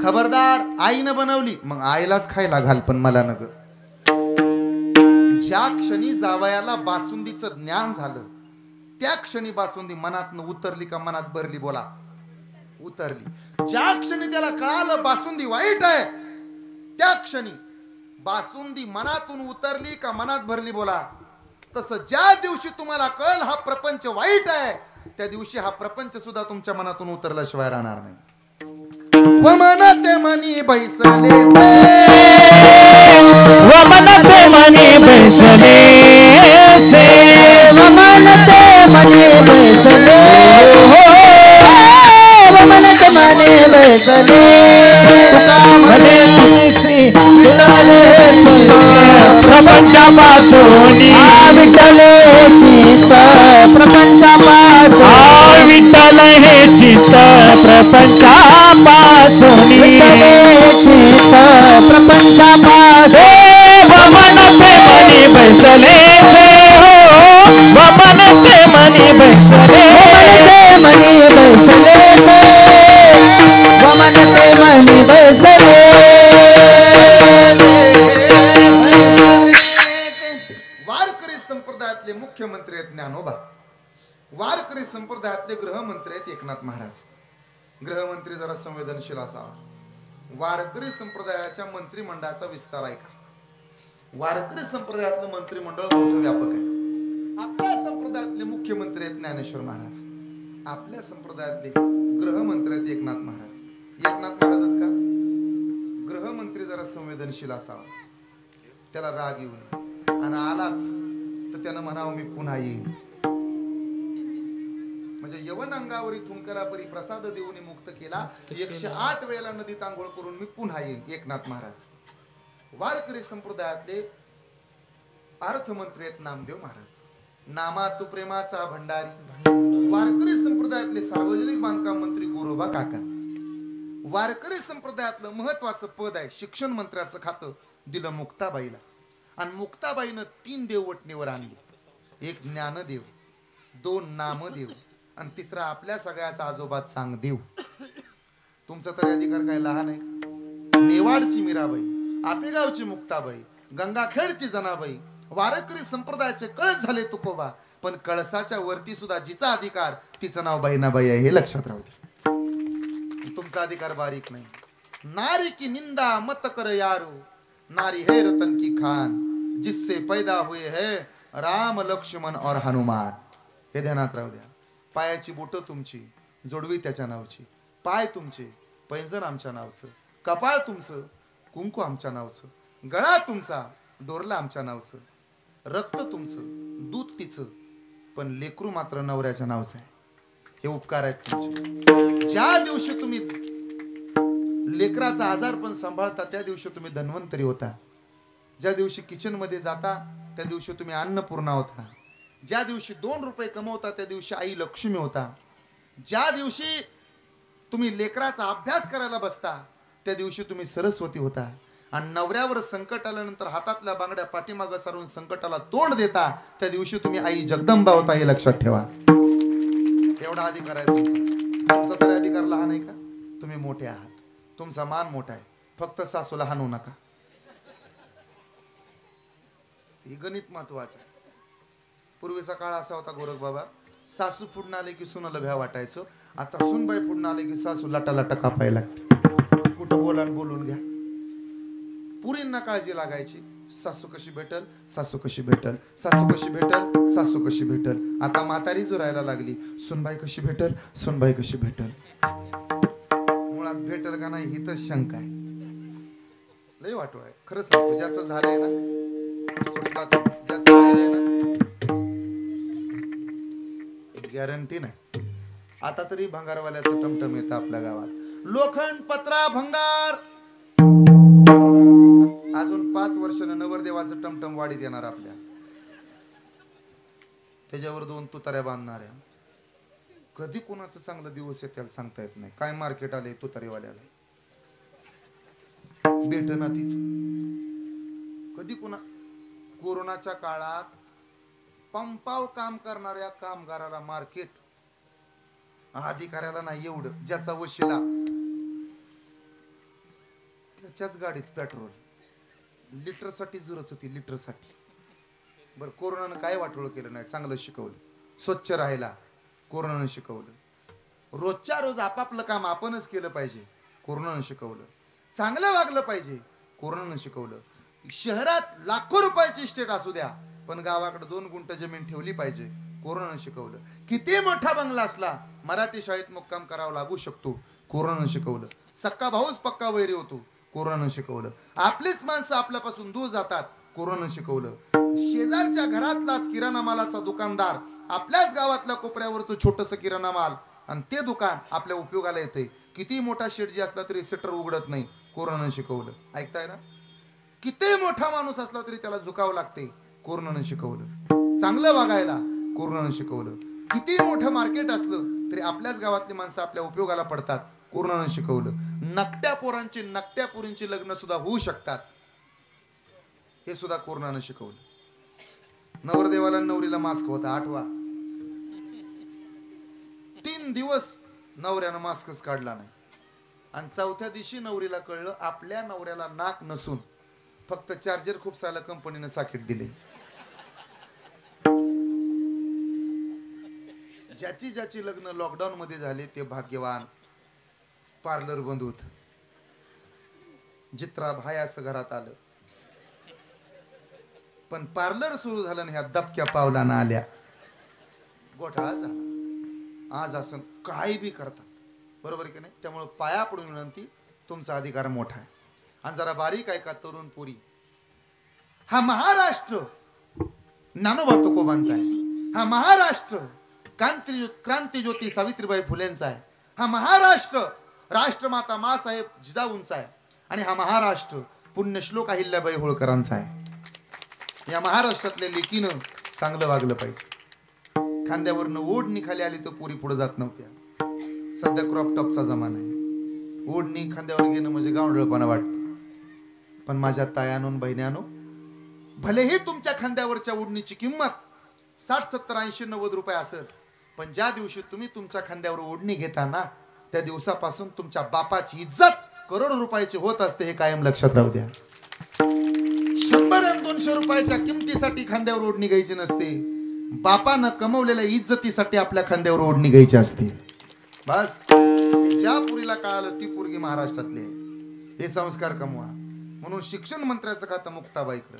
[SPEAKER 1] खबरदार आईनं बनवली मग आईलाच खायला घाल पण मला नगर. ज्या क्षणी जावयाला बासुंदीचं ज्ञान झालं त्या क्षणी बासुंदी मनातनं उतरली का मनात भरली? बोला उतरली. ज्या क्षणी त्याला कळालं बासुंदी वाईट आहे त्या क्षणी बासुंदी मनातून उतरली का मनात भरली? बोला. तसं ज्या दिवशी तुम्हाला कळल हा प्रपंच वाईट आहे त्या दिवशी हा प्रपंच सुद्धा तुमच्या मनातून उतरल्याशिवाय राहणार नाही. वमनते मनी बैसले
[SPEAKER 3] वमनते मनी बैसले
[SPEAKER 2] वमनते मनी बैसले वमनते मनी बैसले
[SPEAKER 3] प्रपंचापासून
[SPEAKER 2] विठ्ठले चित्त प्रपंचापासून
[SPEAKER 3] विठ्ठल हे चित्त प्रपंचापासून
[SPEAKER 2] चित्त प्रपंचापासून
[SPEAKER 3] वमनते मनी बैसले वमनते मनी बैसले
[SPEAKER 2] मनी बैसले वमनते मनी बैसले.
[SPEAKER 1] वारकरी संप्रदायातले मुख्यमंत्री आहेत ज्ञानोबा. वारकरी संप्रदायातले गृहमंत्री आहेत एकनाथ महाराज. गृहमंत्री जरा संवेदनशील असावा. वारकरी संप्रदायाच्या मंत्रिमंडळाचा विस्तार आहे का? वारकरी संप्रदायातलं मंत्रिमंडळ मोठं व्यापक आहे. आपल्या संप्रदायातले मुख्यमंत्री आहेत ज्ञानेश्वर महाराज. आपल्या संप्रदायातले गृहमंत्री आहेत एकनाथ महाराज. एकनाथ महाराजच का? गृहमंत्री जरा संवेदनशील असावा. त्याला राग येऊ नये आणि आलाच तर त्यानं म्हणावं मी पुन्हा येईन. म्हणजे यवन अंगावरी थुंकरा परी प्रसाद देऊन मुक्त केला 108 वेळेला नदीत आंघोळ करून मी पुन्हा येईन. एकनाथ महाराज. वारकरी संप्रदायातले अर्थमंत्री आहेत नामदेव महाराज. नामा तू प्रेमाचा भंडारी. वारकरी संप्रदायातले सार्वजनिक बांधकाम मंत्री गुरोबा काका. वारकरी संप्रदायातलं महत्वाचं पद आहे शिक्षण मंत्र्याचं खातं दिलं मुक्ताबाईला. आणि मुक्ताबाईनं 3 देव वटणीवर आणली. एक ज्ञानदेव, 2 नामदेव आणि तिसरा आपल्या सगळ्याचा आजोबा चांगदेव. तुमचा तरी अधिकार काय लहान आहे? मेवाडची मीराबाई, आपेगावची मुक्ताबाई, गंगाखेडची जनाबाई वारकरी संप्रदायाचे कळस झाले तुकोबा. पण कळसाच्या वरती सुद्धा जिचा अधिकार तिचं नाव बहिणाबाई आहे हे लक्षात राहू दे. तुमचा अधिकार बारीक नाही. नारी की निंदा मत कर यारो, नारी है रतन की खान, जिससे पैदा हुए है राम लक्ष्मण और हनुमान. हे ध्यानात राहू द्या. पायाची बोटं तुमची जोडवी त्याच्या नावची. पाय तुमचे पैंजण आमच्या नावचं. कपाळ तुमचं कुंकू आमच्या नावचं. गळा तुमचा डोरला आमच्या नावचं. रक्त तुमचं दूध तिचं पण लेकरू मात्र नवऱ्याच्या नावचं आहे. हे उपकार आहेत तुमचे. ज्या दिवशी तुम्ही लेकराचा आजार पण सांभाळता त्या दिवशी तुम्ही धन्वंतरी होता. ज्या दिवशी किचन मध्ये जाता त्या दिवशी तुम्ही अन्नपूर्णा होता. ज्या दिवशी 2 रुपये कमवता त्या दिवशी आई लक्ष्मी होता. ज्या दिवशी तुम्ही लेकराचा अभ्यास करायला बसता त्या दिवशी तुम्ही सरस्वती होता. आणि नवऱ्यावर संकट आल्यानंतर हातातल्या बांगड्या पाठीमागं सारून संकटाला तोंड देता, त्या दिवशी तुम्ही आई जगदंबा होता हे लक्षात ठेवा. एवढा अधिकार आहे तुमचा. तुमचा तरी अधिकार लहान आहे का? तुम्ही मोठे आहात, तुमचा मान मोठा आहे. फक्त सासूला हाणू नका, हे गणित महत्वाचं आहे. पूर्वीचा काळ असा होता गोरख बाबा, सासू फुडून आले की सुनाला भ्या वाटायचं. आता सुनबाई फुडून आले की सासू लाटा लाटा कापायला लागते. कुठं बोलून घ्या. पुरींना काळजी लागायची, सासू कशी भेटल, सासू कशी भेटल, सासू कशी भेटल, सासू कशी भेटल. आता म्हातारी जुरायला लागली, सुनबाई कशी भेटल, सुनबाई कशी भेटल. मुळात भेटल का नाही ही तर शंका आहे. लय वाटू आहे खरं सांगतो. ज्याचं झालंय ना सुटला तो, ज्याचं राहिलंय ना गॅरंटी नाही. आता तरी भंगारवाल्याचं टमटम येतं आपल्या गावात. लोखंड पत्रा भंगार. अजून 5 वर्षानं नवरदेवाचं टमटम वाढीत येणार आपल्या. त्याच्यावर 2 तुताऱ्या बांधणाऱ्या. कधी कोणाचं चांगलं दिवस आहे त्याला सांगता येत नाही. काय मार्केट आले तुतारीवाल्याला, भेटना तीच. कधी कुणा कोरोनाच्या काळात पंपाव काम करणाऱ्या कामगाराला मार्केट, अधिकाऱ्याला नाही. एवढं ज्याचा वशिला त्याच्याच गाडीत पेट्रोल लिटरसाठी जुरत होती, लिटरसाठी. बरं, कोरोनानं काय वाटोळ केलं नाही, चांगलं शिकवलं. स्वच्छ राहायला कोरोनानं शिकवलं. रोजच्या रोज आपापलं काम आपणच केलं पाहिजे, कोरोनानं शिकवलं. चांगलं वागलं पाहिजे, कोरोनानं शिकवलं. शहरात लाखो रुपयाची इस्टेट असू द्या, पण गावाकडे 2 गुंठ जमीन ठेवली पाहिजे, कोरोनानं शिकवलं. किती मोठा बंगला असला मराठी शाळेत मुक्काम करावा लागू शकतो, कोरोनानं शिकवलं. सक्का भाऊच पक्का वैरी होतो, कोरोनानं शिकवलं. आपलीच माणसं आपल्यापासून दूर जातात, कोरोनानं शिकवलं. शेजारच्या घरातलाच किराणा मालाचा दुकानदार आपल्याच गावातल्या कोपऱ्यावरचं छोटंसं किराणा माल आणि ते दुकान आपल्या उपयोगाला येते. किती मोठा शेटजी असला तरी सेटर उघडत नाही, कोरोनानं शिकवलं. ऐकताय ना? किती मोठा माणूस असला तरी त्याला झुकावं लागते, कोरोनानं शिकवलं. चांगलं वागायला कोरोनानं शिकवलं. किती मोठं मार्केट असलं तरी आपल्याच गावातली माणसं आपल्या उपयोगाला पडतात, कोरोनानं शिकवलं. नकट्या पोरांची नकट्या पोरींची लग्न सुद्धा होऊ शकतात, हे सुद्धा कोरोनानं शिकवलं. नवरदेवाला नवरीला मास्क होता, आठवा. 3 दिवस नवऱ्यानं मास्कच काढला नाही. आणि 4थ्या दिवशी नवरीला कळलं आपल्या नवऱ्याला नाक नसून फक्त चार्जर खूप साला कंपनीनं साकीट दिले. ज्याची ज्याची लग्न लॉकडाऊन मध्ये झाले ते भाग्यवान. पार्लर बंद होत, जित्रा भाय असं घरात आलं. पण पार्लर सुरू झालं आणि ह्या दबक्या पावलानं आल्या, घोटाळा झाला. आज असं काही बी करतात, बरोबर की नाही? त्यामुळे पाया पडून विनंती, तुमचा अधिकार मोठा आहे. आणि जरा बारीक ऐका तरुण पुरी, हा महाराष्ट्र ज्ञानोबा तुकोबांचा आहे. हा महाराष्ट्र क्रांतिज्योती सावित्रीबाई फुलेंचा आहे. हा महाराष्ट्र राष्ट्रमाता मासाहेब जिजाऊंचा आहे. आणि हा महाराष्ट्र पुण्यश्लोक अहिल्याबाई होळकरांचा आहे. या महाराष्ट्रातल्या लेकीनं चांगलं वागलं पाहिजे. खांद्यावरनं ओढणी खाली आली तर पुरी पुढे जात नव्हत्या. सध्या क्रॉप टॉपचा जमाना आहे. ओढणी खांद्यावर घेणं म्हणजे गावंढळपणा वाटतं. पण माझ्या तायानो बहिण्यानो, भलेही तुमच्या खांद्यावरच्या ओढणीची किंमत 60, 70, 80, 90 रुपये असेल, पण ज्या दिवशी तुम्ही तुमच्या खांद्यावर ओढणी घेता ना, त्या दिवसापासून तुमच्या बापाची इज्जत करोडो रुपयाची होत असते, हे कायम लक्षात राहू द्या. 100 आणि 200 रुपयाच्या किमतीसाठी खांद्यावर ओढणी घ्यायची नसते. बापानं कमवलेल्या इज्जतीसाठी आपल्या खांद्यावर ओढणी घ्यायची असते. बस, ज्या पुरीला कळालं ती पोरगी महाराष्ट्रातली आहे. हे संस्कार कमवा. म्हणून शिक्षण मंत्र्याचं खातं मुक्ताबाईकडं,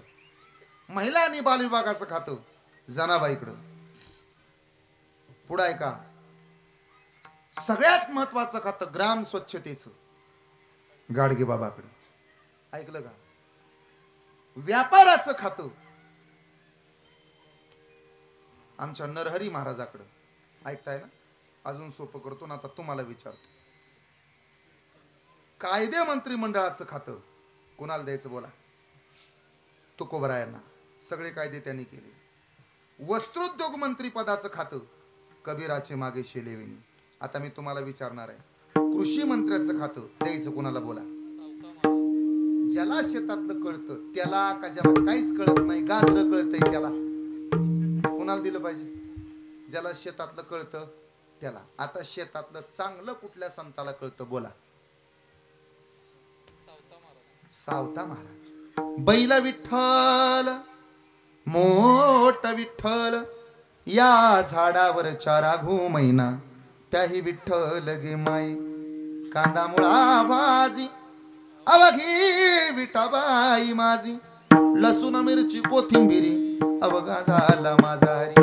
[SPEAKER 1] महिला आणि बाल विभागाचं खातं जनाबाईकडं. पुढं ऐका, सगळ्यात महत्वाचं खातं ग्राम स्वच्छतेचं गाडगे बाबाकडं. ऐकलं का? व्यापाराचं खातं आमच्या नरहरी महाराजाकडं. ऐकताय ना? अजून सोपं करतो ना, आता तुम्हाला विचारतो. कायदे मंत्रिमंडळाचं खातं कोणाला द्यायचं बोला? तुकोबरायांना. सगळे कायदे त्यांनी केले. वस्त्रोद्योग मंत्री पदाचं खातं कबीराचे मागे शेलेविनी. आता मी तुम्हाला विचारणार आहे, कृषी मंत्र्याचं खातं द्यायचं कोणाला बोला? ज्याला शेतातलं कळतं त्याला, का ज्याला काहीच कळत नाही गाजरं कळतंय त्याला? कोणाला दिलं पाहिजे? ज्याला शेतातलं कळतं त्याला. आता शेतातलं चांगलं कुठल्या संताला कळतं बोला? सावता महाराज. बैला विठ्ठल मोठ विठ्ठल, या झाडावरच्या राघू मैना त्याही विठ्ठल गे माई. कांदा मुळा भाजी अवघी विठाबाई माझी, लसूण मिरची कोथिंबिरी अवघा झाला माझा हरी.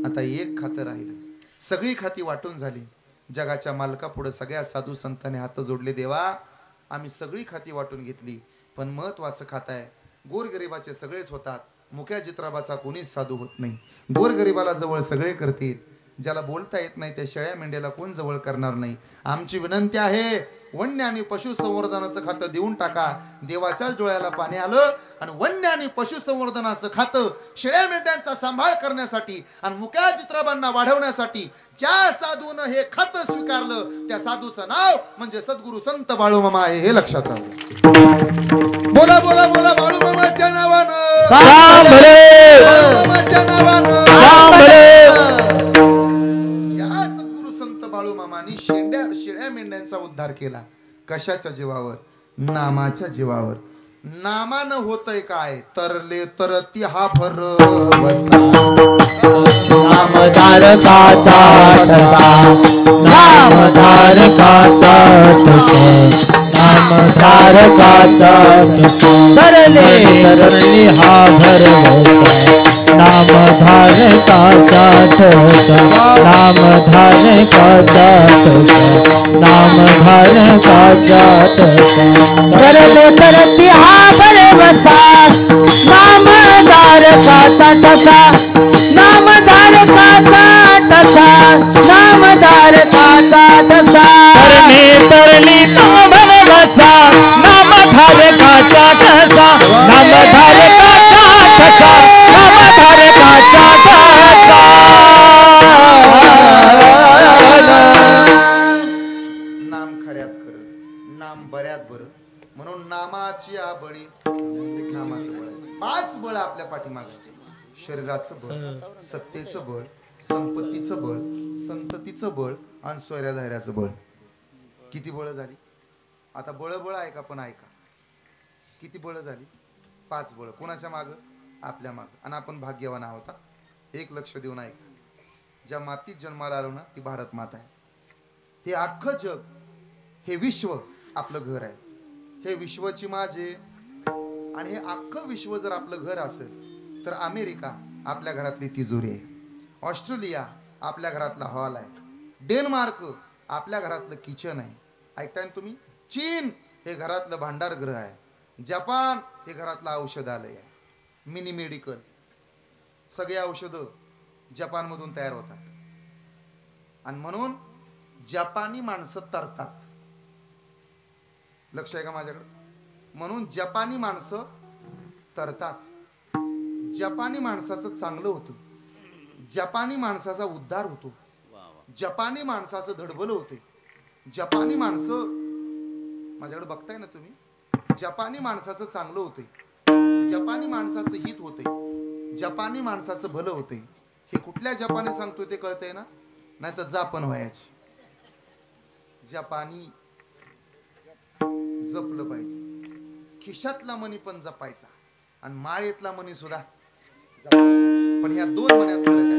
[SPEAKER 1] आता एक खातं राहिलं, सगळी खाती वाटून झाली. जगाच्या मालका पुढे सगळ्या साधू संतांनी हात जोडले. देवा आम्ही सगळी खाती वाटून घेतली, पण महत्वाचं खातं आहे. गोरगरिबाचे सगळेच होतात, मुख्या चित्राबाचा कोणीच साधू होत नाही. गोरगरिबाला जवळ सगळे करतील, ज्याला बोलता येत नाही त्या शेळ्या मेंढ्याला कोण जवळ करणार नाही. आमची विनंती आहे, वन्य आणि पशुसंवर्धनाचं खातं देऊन टाका. देवाच्या डोळ्याला पाणी आलं आणि वन्य आणि पशुसंवर्धनाचं खातं शेळ्या मेंढ्यांचा सांभाळ करण्यासाठी आणि मुख्या चित्राबांना वाढवण्यासाठी ज्या साधून हे खातं स्वीकारलं त्या साधूचं नाव म्हणजे सद्गुरू संत बाळूमामा आहे, हे लक्षात राहू. बोला बोला बोला बाळूमामाच्या नावानं, बाळूमामाच्या नावानं. ज्या सद्गुरू संत बाळूमामांनी शेळ्या मेंढ्यांचा उद्धार केला, कशाच्या जीवावर? नामाच्या जीवावर. नामानं होतय काय? तरले तरती हा भरवसा,
[SPEAKER 3] नामधारकाचा ठसा, नामधारकाचा ठसा, नामधारकाचा ठसा. तरले तरली हा भरवसा, नामधारकाचा ठसा, नामधारकाचा ठसा, नामधारकाचा ठसा.
[SPEAKER 2] तरले तरती हा भरवसा, नामधारकाचा ठसा, नामधारकाचा ठसा, नामधारकाचा ठसा.
[SPEAKER 3] तरणे तरली तो भरवसा, नामधारकाचा ठसा, नामधारकाचा ठसा, नामधारकाचा ठसा.
[SPEAKER 1] नाम खऱ्यात कर, नाम बऱ्यात बरं. म्हणून नामाची बळी, नामाचं बळ आहे. 5 बळ आपल्या पाठीमागे: शरीराचं बळ, सत्तेचं बळ, संपत्तीचं बळ, संततीचं बळ आणि स्वैराधैर्याचं बळ. किती बळ झाली? आता बळ आहे का? पण ऐका, किती बळ झाली? 5 बळ. कोणाच्या माग? आपल्या माग. आणि आपण भाग्यवान आहोत. एक लक्ष देऊन ऐका, ज्या मातीत जन्माला आलो ना ती भारत माता आहे. हे अख्खं जग, हे विश्व आपलं घर आहे. हे विश्वाची माझे आणि हे अख्खं विश्व जर आपलं घर असेल तर अमेरिका आपल्या घरातली तिजोरी आहे, ऑस्ट्रेलिया आपल्या घरातला हॉल आहे, डेन्मार्क आपल्या घरातलं किचन आहे. ऐकताय ना तुम्ही? चीन हे घरातलं भांडारगृह आहे, जपान हे घरातलं औषधालय आहे, मिनी मेडिकल. सगळे औषधं जपानमधून तयार होतात. आणि म्हणून जपानी माणसं तरतात. लक्ष आहे का माझ्याकडे? म्हणून जपानी माणसं तरतात. जपानी माणसाचं चांगलं होतं, जपानी माणसाचा उद्धार होतो, जपानी माणसाचं धडबल होते. जपानी माणसं माझ्याकडे बघताय ना तुम्ही? जपानी माणसाचं चांगलं होते, जपानी माणसाचं हित होते, जपानी माणसाचं भलं होते. हे कुठल्या जपानी सांगतोय ते कळतंय ना? नाही तर जापन व्हायची. जपानी जपलं पाहिजे. खिशातला मनी पण जपायचा आणि माळेतला मनी सुद्धा जपायचा. पण ह्या 2 मन्यात फरक आहे.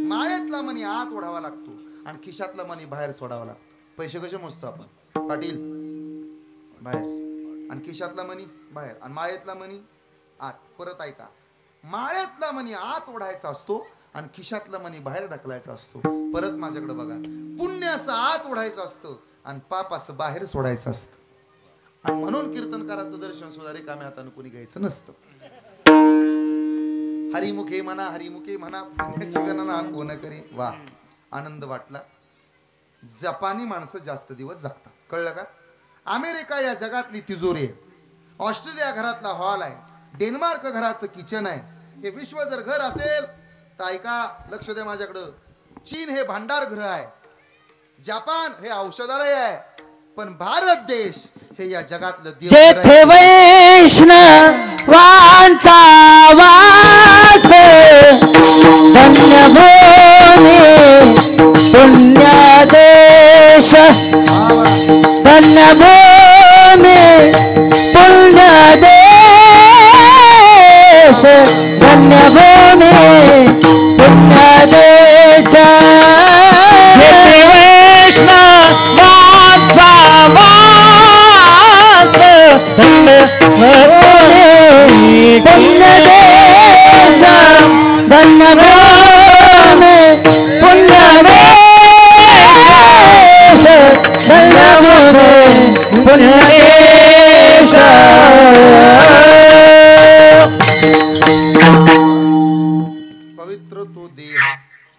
[SPEAKER 1] माळेतला मनी आत ओढावा लागतो आणि खिशातला मनी बाहेर सोडावा लागतो. पैसे कसे मोजतो आपण? पाटील बाहेर आणि खिशातला मनी बाहेर आणि माळेतला मनी आत. परत ऐका, माळेतला मनी आत ओढायचा असतो आणि खिशातला मनी बाहेर ढकलायचा असतो. परत माझ्याकडे बघा, पुण्य असं आत ओढायचं असतं आणि पाप असं बाहेर सोडायचं असतं. आणि म्हणून कीर्तनकाराचं दर्शन सुद्धा रिकाम्या हाताने कोणी घ्यायचं नसतं. हरिमुखे म्हणा, हरिमुखे म्हणा, पुण्याची गणना कोण करे. वा, आनंद वाटला. जपानी माणसं जास्त दिवस जगतात. कळलं का? अमेरिका या जगातली तिजोरी आहे, ऑस्ट्रेलिया घरातला हॉल आहे, डेन्मार्क घराचं किचन आहे. हे विश्व जर घर असेल तर ऐका, लक्ष द्या माझ्याकडं, चीन हे भांडारगृह आहे, जपान हे औषधालय आहे, पण भारत देश हे या जगातलं देव
[SPEAKER 2] जेथे वैष्णवांचा वास धन्यभूमी पुण्य देश धन्यभूमी पुण्य देश धन्यभूमी पुण्य देश
[SPEAKER 3] जेथे वैष्णवांचा वास धन्यभूमी
[SPEAKER 2] पुण्य देश धन्यभूमी पुण्य देश धन्यभूमी पुण्य देश
[SPEAKER 1] पवित्र तो देव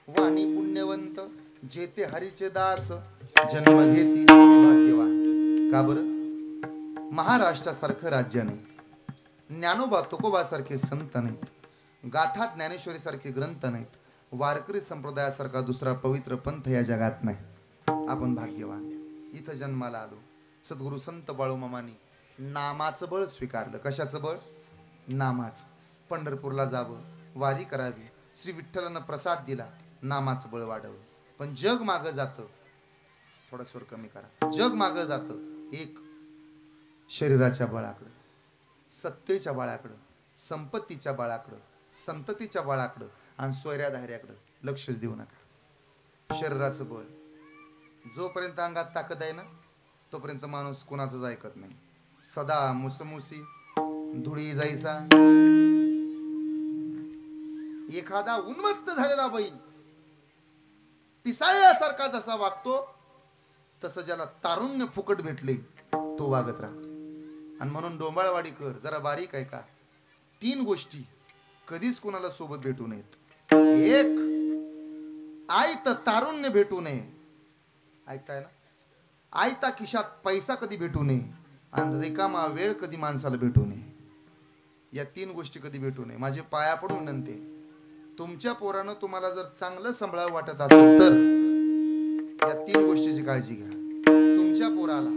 [SPEAKER 1] वाणी पुण्यवंत जेते हरीचे दास जन्म घेती भाग्यवान. का बरं? महाराष्ट्रासारखं राज्य नाही, ज्ञानोबा तुकोबासारखे संत नाहीत, गाथा ज्ञानेश्वरी सारखे ग्रंथ नाहीत, वारकरी संप्रदायासारखा दुसरा पवित्र पंथ या जगात नाही. आपण भाग्यवान. इथं जन्माला आलो. सद्गुरु संत बाळूमामांनी नामाचं बळ स्वीकारलं. कशाचं बळ? नामाचं. पंढरपूरला जावं, वारी करावी, श्री विठ्ठलानं प्रसाद दिला, नामाचं बळ वाढवलं. पण जग मागं जातं. थोडा स्वर कमी करा. जग मागं जातं एक शरीराच्या बळाकडं, सत्तेच्या बळाकडं, संपत्तीच्या बळाकडं, संततीच्या बळाकडं आणि सोयऱ्या धाऱ्याकडं. लक्षच देऊ नका. शरीराचं बळ जोपर्यंत अंगात ताकद आहे ना तोपर्यंत माणूस कुणाचंच ऐकत नाही. सदा मुसमुसी धुळी जायचा. एखादा उन्मत्त झालेला बैल पिसाळल्यासारखा जसा वागतो तसं ज्याला तारुण्य फुकट भेटले तो वागत राहतो. आणि म्हणून डोंबाळवाडीकर जरा बारीक आहे का, 3 गोष्टी कधीच कुणाला सोबत भेटू नयेत. एक, आयत तारुण्य भेटू नये. ऐकताय ना? आयता खिशात पैसा कधी भेटू नये आणि रिकामा वेळ कधी माणसाला भेटू नये. या 3 गोष्टी कधी भेटू नये. माझे पाया पडून विनंती, तुमच्या पोरानं तुम्हाला जर चांगलं सांभाळावं वाटत असेल तर या 3 गोष्टीची काळजी घ्या. तुमच्या पोराला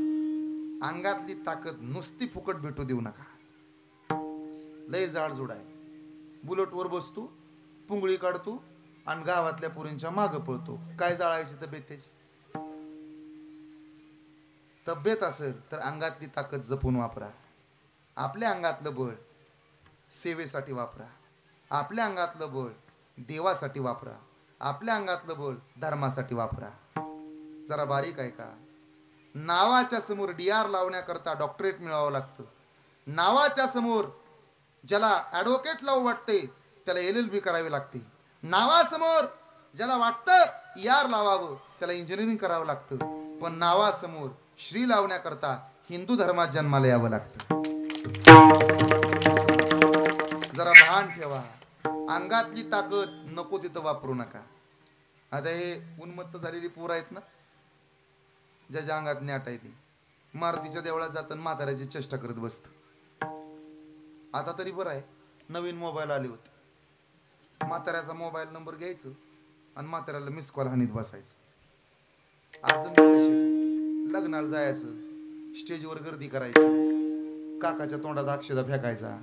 [SPEAKER 1] अंगातली ताकद नुसती फुकट भेटू देऊ नका. लय जाडजूड आहे. बुलेटवर बसतो, पुंगळी काढतो आणि गावातल्या पोरींच्या मागं पळतो. काय जाळायची तब्येत त्याची? तब्येत असेल तर अंगातली ताकद जपून वापरा. आपल्या अंगातलं बळ सेवेसाठी वापरा. आपल्या अंगातलं बळ देवासाठी वापरा. आपल्या अंगातलं बळ धर्मासाठी वापरा. जरा बारीक आहे का, नावाच्या समोर DR लावण्याकरता डॉक्टरेट मिळवावं लागतं. नावाच्या समोर ज्याला ॲडव्होकेट लावू वाटते त्याला LLB करावी लागते. नावासमोर ज्याला वाटतं ER लावावं त्याला इंजिनिअरिंग करावं लागतं. पण नावासमोर श्री लावण्याकरता हिंदू धर्मात जन्माला यावं लागतं. जरा भान ठेवा. अंगातली ताकद नको तिथं वापरू नका. आता हे उन्मत्त झालेली पोर आहेत ना, ज्याच्या अंगात न्याट आहे ती मारुतीच्या देवळात जातं म्हाताऱ्याची चेष्टा करत बसत. आता तरी बरं आहे, नवीन मोबाईल आले होते. म्हाताऱ्याचा मोबाईल नंबर घ्यायचं आणि म्हाताऱ्याला मिस कॉल हानीत बसायचं. अजून तशीच लग्नाला जायचं, स्टेजवर गर्दी करायची, काकाच्या तोंडात अक्षदा फेकायचा,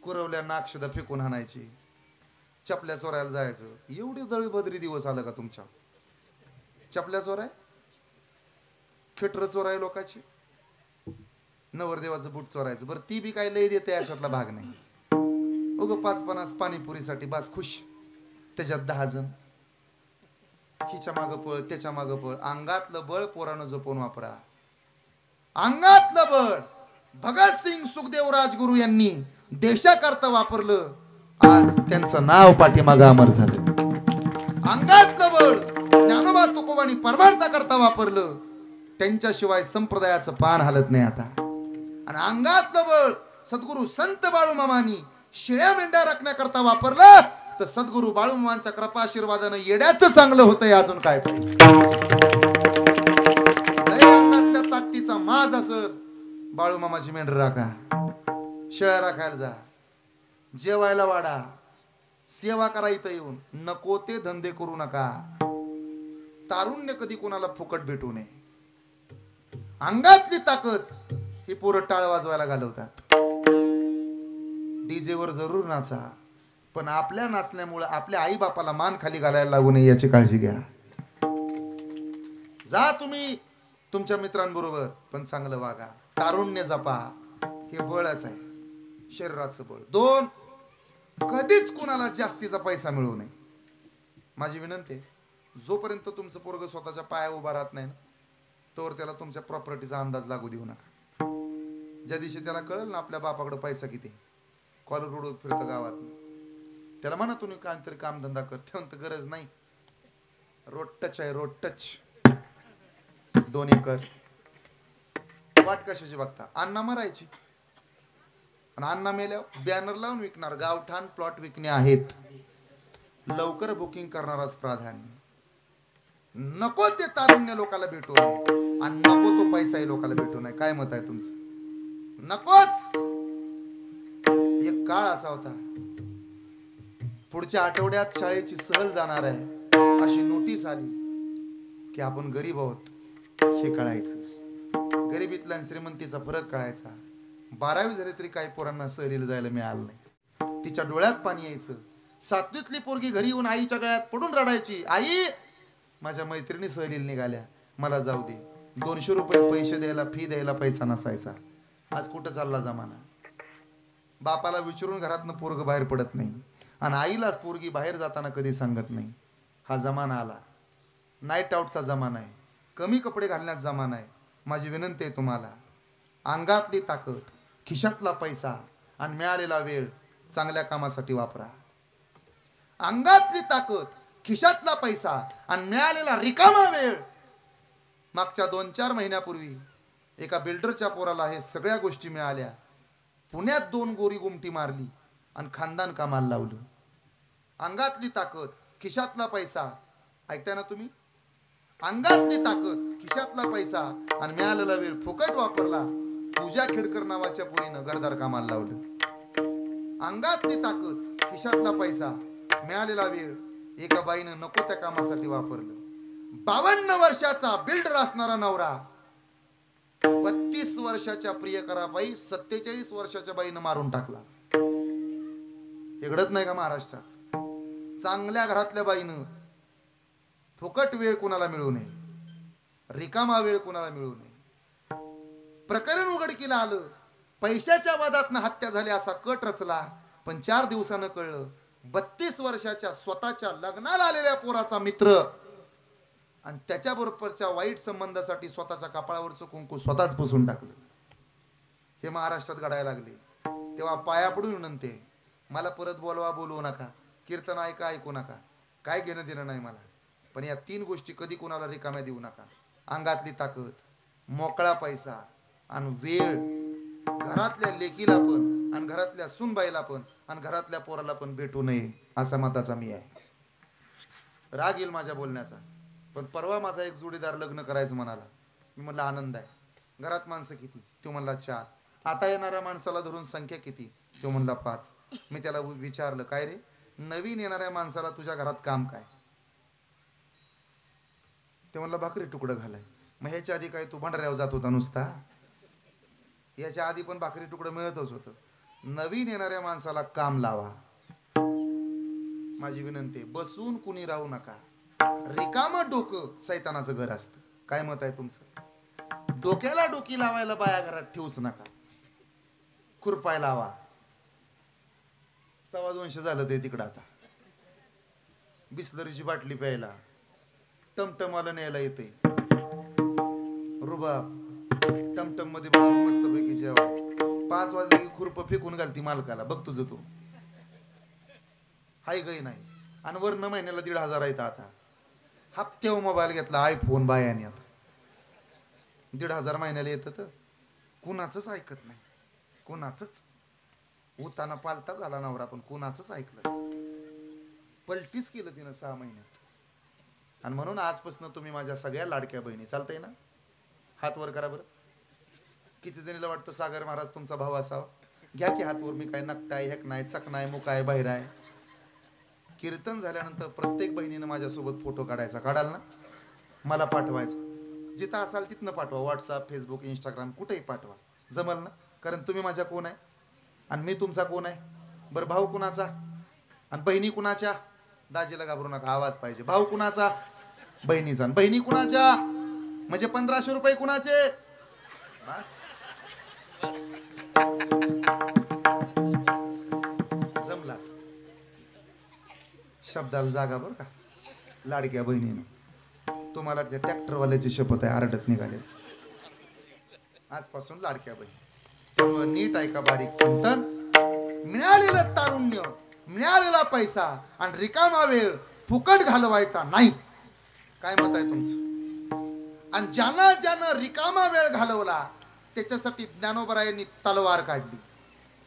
[SPEAKER 1] कुरवल्यांना अक्षदा फेकून हाणायची, चपल्या चोरायला जायचं. एवढे दळबद्री दिवस आलं का तुमच्या? चपल्या चोराय, खेटर चोराय लोकांची, नवरदेवाचं बूट चोरायचं. बरं ती बी काय लय देते अशातला भाग नाही. उगं 5-50 पाणीपुरीसाठी बस खुश, त्याच्यात 10 जण हिच्या मागं पळ त्याच्या मागं पळ. अंगातलं बळ पोरानं जपून वापरा. अंगातलं बळ भगतसिंग सुखदेव राजगुरू यांनी देशाकरता वापरलं. आज त्यांचं नाव पाठीमागं अमर झालं. अंगातलं बळ ज्ञानोबा तुकोबांनी परमार्था करता वापरलं. त्यांच्याशिवाय संप्रदायाचं पान हलत नाही आता. आणि अंगातलं बळ सद्गुरू संत बाळूमामांनी शिळ्या मेंढ्या राखण्याकरता वापरलं तर सद्गुरू बाळूमामांच्या कृपाशीर्वादानं येड्याचं चांगलं होतंय. अजून काय पाहिजे? अंगातल्या ताकदीचा माज असेल, बाळूमामाची मेंढर राखा, शेळ्या राखायला जा, जेवायला वाढा, सेवा करा. इथं येऊन नको ते धंदे करू नका. तारुण्य कधी कोणाला फुकट भेटू नये. अंगातली ताकद ही पोरं टाळ वाजवायला घालवतात. डीजे वर जरूर नाचा, पण आपल्या नाचण्यामुळे आपल्या आई बापाला मान खाली घालायला लागू नये याची काळजी घ्या. जा तुम्ही तुमच्या मित्रांबरोबर, पण चांगलं वागा, तारुण्य जपा. हे बळच आहे, शरीराचं बळ. 2, कधीच कुणाला जास्तीचा पैसा मिळू नये. माझी विनंती आहे, जोपर्यंत तुमचं पोरग स्वतःच्या पाया उभा राहत नाही ना, तोवर त्याला तुमच्या प्रॉपर्टीचा अंदाज लागू देऊ नका. ज्या दिवशी त्याला कळेल ना आपल्या बापाकडे पैसा किती, कॉलर रोडवर फिरतं गावात, त्याला म्हणा तुम्ही काहीतरी कामधंदा कर. ते म्हणतं गरज नाही, रोड टच आहे, रोड टच. 2 एकर वाट कशाची बघता, अण्णा मरायची आणि अण्णा मेल्यावर बॅनर लावून विकणार, गावठाण प्लॉट विकणे आहेत, लवकर बुकिंग करणाराच प्राधान्य. नको ते तारुण्य लोकाला भेटू नये आणि नको तो पैसाही लोकाला भेटू नये. काय मत आहे तुमचं? नकोच. एक काळ असा होता, पुढच्या आठवड्यात शाळेची सहल जाणार आहे अशी नोटीस आली की आपण गरीब आहोत हे कळायचं. गरिबीतला आणि श्रीमंतीचा फरक कळायचा. 12वी झाली तरी काही पोरांना सहलीला जायला मिळालं नाही. तिच्या डोळ्यात पाणी यायचं. 7वीतली पोरगी घरी येऊन आईच्या गळ्यात पडून रडायची, आई माझ्या मैत्रिणी सहलीला निघाल्या, मला जाऊ दे. 200 रुपये पैसे द्यायला, फी द्यायला पैसा नसायचा. आज कुठं चालला जमाना. बापाला विचारून घरातनं पोरग बाहेर पडत नाही आणि आईलाच पोरगी बाहेर जाताना कधी सांगत नाही. हा जमाना आला. नाईट आउटचा जमाना आहे, कमी कपडे घालण्याचा जमाना आहे. माझी विनंती आहे तुम्हाला, अंगातली ताकद, खिशातला पैसा आणि मिळालेला वेळ चांगल्या कामासाठी वापरा. अंगातली ताकद, खिशातला पैसा आणि मिळालेला रिकामा वेळ. मागच्या 2-4 महिन्यापूर्वी एका बिल्डरच्या पोराला हे सगळ्या गोष्टी मिळाल्या. पुण्यात 2 गोरी गुमटी मारली आणि खानदान कामाला लावलं. अंगातली ताकद, खिशातला पैसा, ऐकताय ना तुम्ही? अंगातली ताकद, खिशातला पैसा आणि मिळालेला वेळ फुकट वापरला. पूजा खेडकर नावाच्या पोरीनं घरदार कामाला लावलं. अंगातली ताकद, खिशातला पैसा, मिळालेला वेळ एका बाईनं नको त्या कामासाठी वापरलं. 52 वर्षाचा बिल्डर असणारा नवरा 32 वर्षाच्या प्रियकराबाई 47 वर्षाच्या बाईनं मारून टाकला. हे घडत नाही का महाराष्ट्रात? चांगल्या घरातल्या बाईनं फुकट वेळ कुणाला मिळू नये, रिकामा वेळ कुणाला मिळू नये. प्रकरण उघडकीला आलं, पैशाच्या वादातनं हत्या झाली असा कट रचला. पण 4 दिवसानं कळलं 32 वर्षाच्या स्वतःच्या लग्नाला आलेल्या पोराचा मित्र आणि त्याच्याबरोबरच्या वाईट संबंधासाठी स्वतःच्या कपाळावरचं कुंकू स्वतःच पुसून टाकलं. हे महाराष्ट्रात घडायला लागले. तेव्हा पाया पडून विनंती, मला परत बोलवू नका, कीर्तन ऐकू नका, काय घेणं देणं नाही मला. पण या 3 गोष्टी कधी कोणाला रिकाम्या देऊ नका. अंगातली ताकद, मोकळा पैसा आणि वेळ. घरातल्या लेकीला पण आणि घरातल्या सुनबाईला पण आणि घरातल्या पोराला पण भेटू नये असा मताचा मी आहे. राग येईल माझ्या बोलण्याचा, पण परवा माझा एक जोडीदार लग्न करायचं म्हणाला. मी म्हणलं आनंद आहे. घरात माणसं किती? तो म्हणला 4. आता येणाऱ्या माणसाला धरून संख्या किती? तो म्हणला 5. मी त्याला विचारलं, काय रे, नवीन येणाऱ्या माणसाला तुझ्या घरात काम काय? ते म्हणला भाकरी तुकडं घालाय. मग ह्याच्या आधी काय तू भंडाऱ्यावर जात होता नुसता? याच्या आधी पण भाकरी तुकडं मिळतच होतं. नवीन येणाऱ्या माणसाला काम लावा. माझी विनंती, बसून कुणी राहू नका. रिकामं डोकं सैतानाचं घर असतं. काय मत आहे तुमचं? डोक्याला डोकी लावायला बाया घरात ठेवूच नका. खुरपाय लावा. 250 झालं ते तिकडं. आता बिस्लरीची बाटली प्यायला टमटमाला न्यायला येते. रुबाब टमटम मध्ये बसून मस्त पैकी जेवाय. 5 वाजले की खुरप फेकून घालती मालकाला, बघ तुझं तू हाय गई नाही. आणि वरनं महिन्याला 1,500 येतं. आता हप्त्यावर मोबाईल घेतला आयफोन बायाने. आता 1,500 महिन्याला येतं. तर कुणाचंच ऐकत नाही, कुणाचंच. उताना पालता झाला नवरा, पण कुणाचंच ऐकलं. पलटीच केलं तिनं 6 महिन्यात. आणि म्हणून आजपासून तुम्ही माझ्या सगळ्या लाडक्या बहिणी, चालतंय ना? हात वर करा बरं. किती जणीला वाटतं सागर महाराज तुमचा भाव असावा? घ्या की हात वर. मी काय नकटाय, हेक नाही, चक नाही, मुकाय, बाहेर आहे. कीर्तन झाल्यानंतर प्रत्येक बहिणीनं माझ्यासोबत फोटो काढायचा. काढाल ना? मला पाठवायचा. जिथं असाल तिथनं पाठवा, व्हॉट्सअप, फेसबुक, इंस्टाग्राम, कुठेही पाठवा, जमल ना? कारण तुम्ही माझ्या कोण आहे आणि मी तुमचा कोण आहे? बरं, भाऊ कुणाचा आणि बहिणी कुणाच्या? दाजीला घाबरू नका, आवाज पाहिजे. भाऊ कुणाचा? बहिणीचा. आणि बहिणी कुणाच्या? म्हणजे 1500 रुपये कुणाचे? बस जमला. शब्दाला जागा बरं का. लाडक्या बहिणीनं तुम्हाला त्या ट्रॅक्टरवाल्याची शपथ आहे, आरडत निघाले आजपासून लाडक्या बहिणी. त्यामुळे नीट ऐका, बारीक चिंतन. मिळालेलं तारुण्य, मिळालेला पैसा आणि रिकामा वेळ फुकट घालवायचा नाही. काय मत आहे तुमचं? आणि ज्यानं रिकामा वेळ घालवला त्याच्यासाठी ज्ञानोबरायांनी तलवार काढली,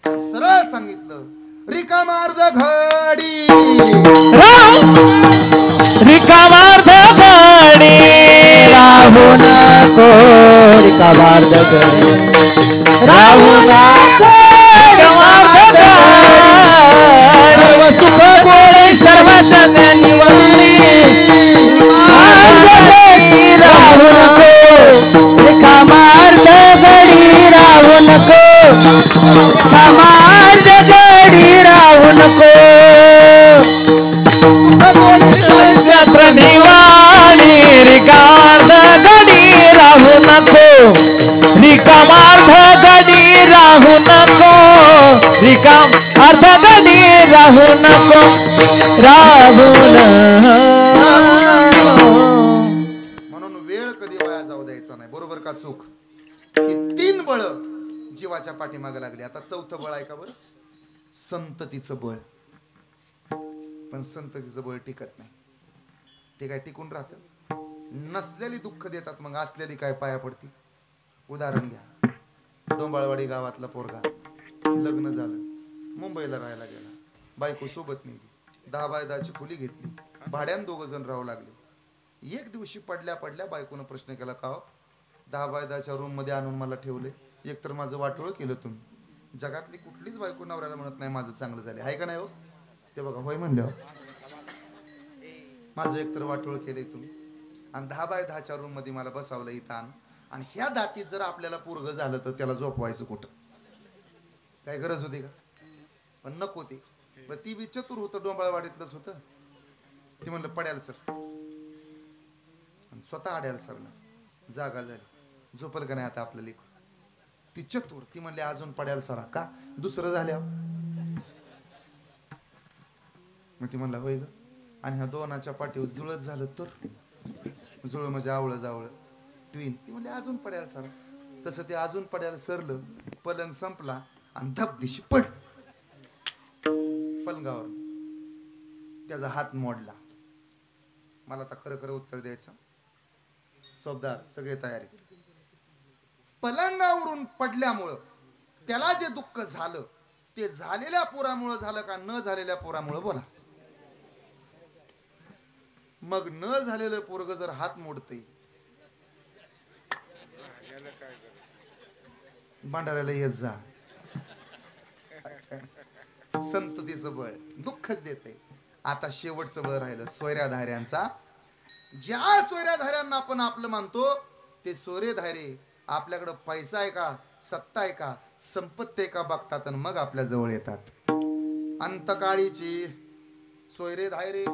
[SPEAKER 1] सरळ सांगितलं, रिकामार्ध घडी
[SPEAKER 2] रिकामार्ध घडी राहू नको, रिकामार्ध घडी राहू नको, रिकामार्ध घडी सुख गोळी सर्वांच्या निवडली, राहू नको, रिकामार्ध घडी राहू नको, रिकामार्ध घडी राहू नको, निवाणी रिकामार्ध घडी राहू नको, रिकामार्ध घडी राहू नको, रिकामार्ध घडी राहू नको, राहू
[SPEAKER 1] म्हणून वेळ कधी वाया जाऊ द्यायचा नाही. बरोबर का चूक? ही 3 बळ जीवाच्या पाठीमागे लागली. आता 4थं बळ आहे का बरं? संततीचं बळ. पण संततीचं बळ टिकत नाही. ते काय टिकून राहतं? नसलेली दुःख देतात, मग असलेली काय पाया पडती. उदाहरण घ्या, डोंबाळवाडी गावातला पोरगा, लग्न झालं, मुंबईला राहायला गेला, बायको सोबत नेली, 10 बाय 10ची खोली घेतली, भाड्यानं 2 जण राहू लागले. एक दिवशी पडल्या बायकोनं प्रश्न केला, का 10 बाय 10च्या रूम मध्ये आणून मला ठेवले, एकतर माझं वाटोळ केलं तुम्ही. जगातली कुठलीच बायको नवऱ्याला म्हणत नाही माझं चांगलं झाले, आहे का नाही हो? ते बघा, होय म्हणलं, माझं एकतर वाटोळ केलंय तुम्ही आणि 10 बाय 10च्या रूम मध्ये मला बसावलं इथं आणून, आणि ह्या दाटीत जर आपल्याला पोरगं झालं तर त्याला झोपवायचं कुठं? काय गरज होती का? पण नको ते. पण ती बी चतुर होतं, डोंबाळवाडीतलंच होतं. ती म्हणलं पड्याल सर, स्वतः आड्याला सरला, जागा झाली, झोपल का नाही आता आपलं लेकरू? ती चतुर, ती म्हणली अजून पड्याला सरा का? दुसरं झाल्या. मग ती म्हणला होय ग. आणि ह्या दोनाच्या पाठीवर जुळत झालं तर जुळ म्हणजे आवळं जावळं ट्विन. ती म्हणली अजून पड्याला सरा. तसं ते अजून पड्याला सरलं, पलंग संपला आणि धबदिशी पड पलंगावर. त्याचा हात मोडला. मला आता खरं खरं उत्तर द्यायचं. सोबदार सगळे तयारीत. पलंगावरून पडल्यामुळं त्याला जे दुःख झालं ते झालेल्या पोरामुळं झालं का न झालेल्या पोरामुळं? बोला. मग न झालेलं पोरग जर हात मोडते, भांडाऱ्याला येत जा. संततीचं बळ दुःखच देते. आता शेवटचं बळ राहिलं सोयऱ्याधाऱ्यांचा. ज्या सोयऱ्याधाऱ्यांना आपण आपलं मानतो ते सोयरेधारे आपल्याकडं पैसा आहे का, सत्ता आहे का, संपत्ती आहे का बघतात आणि मग आपल्या जवळ येतात. अंतकाळीची सोयरेधारे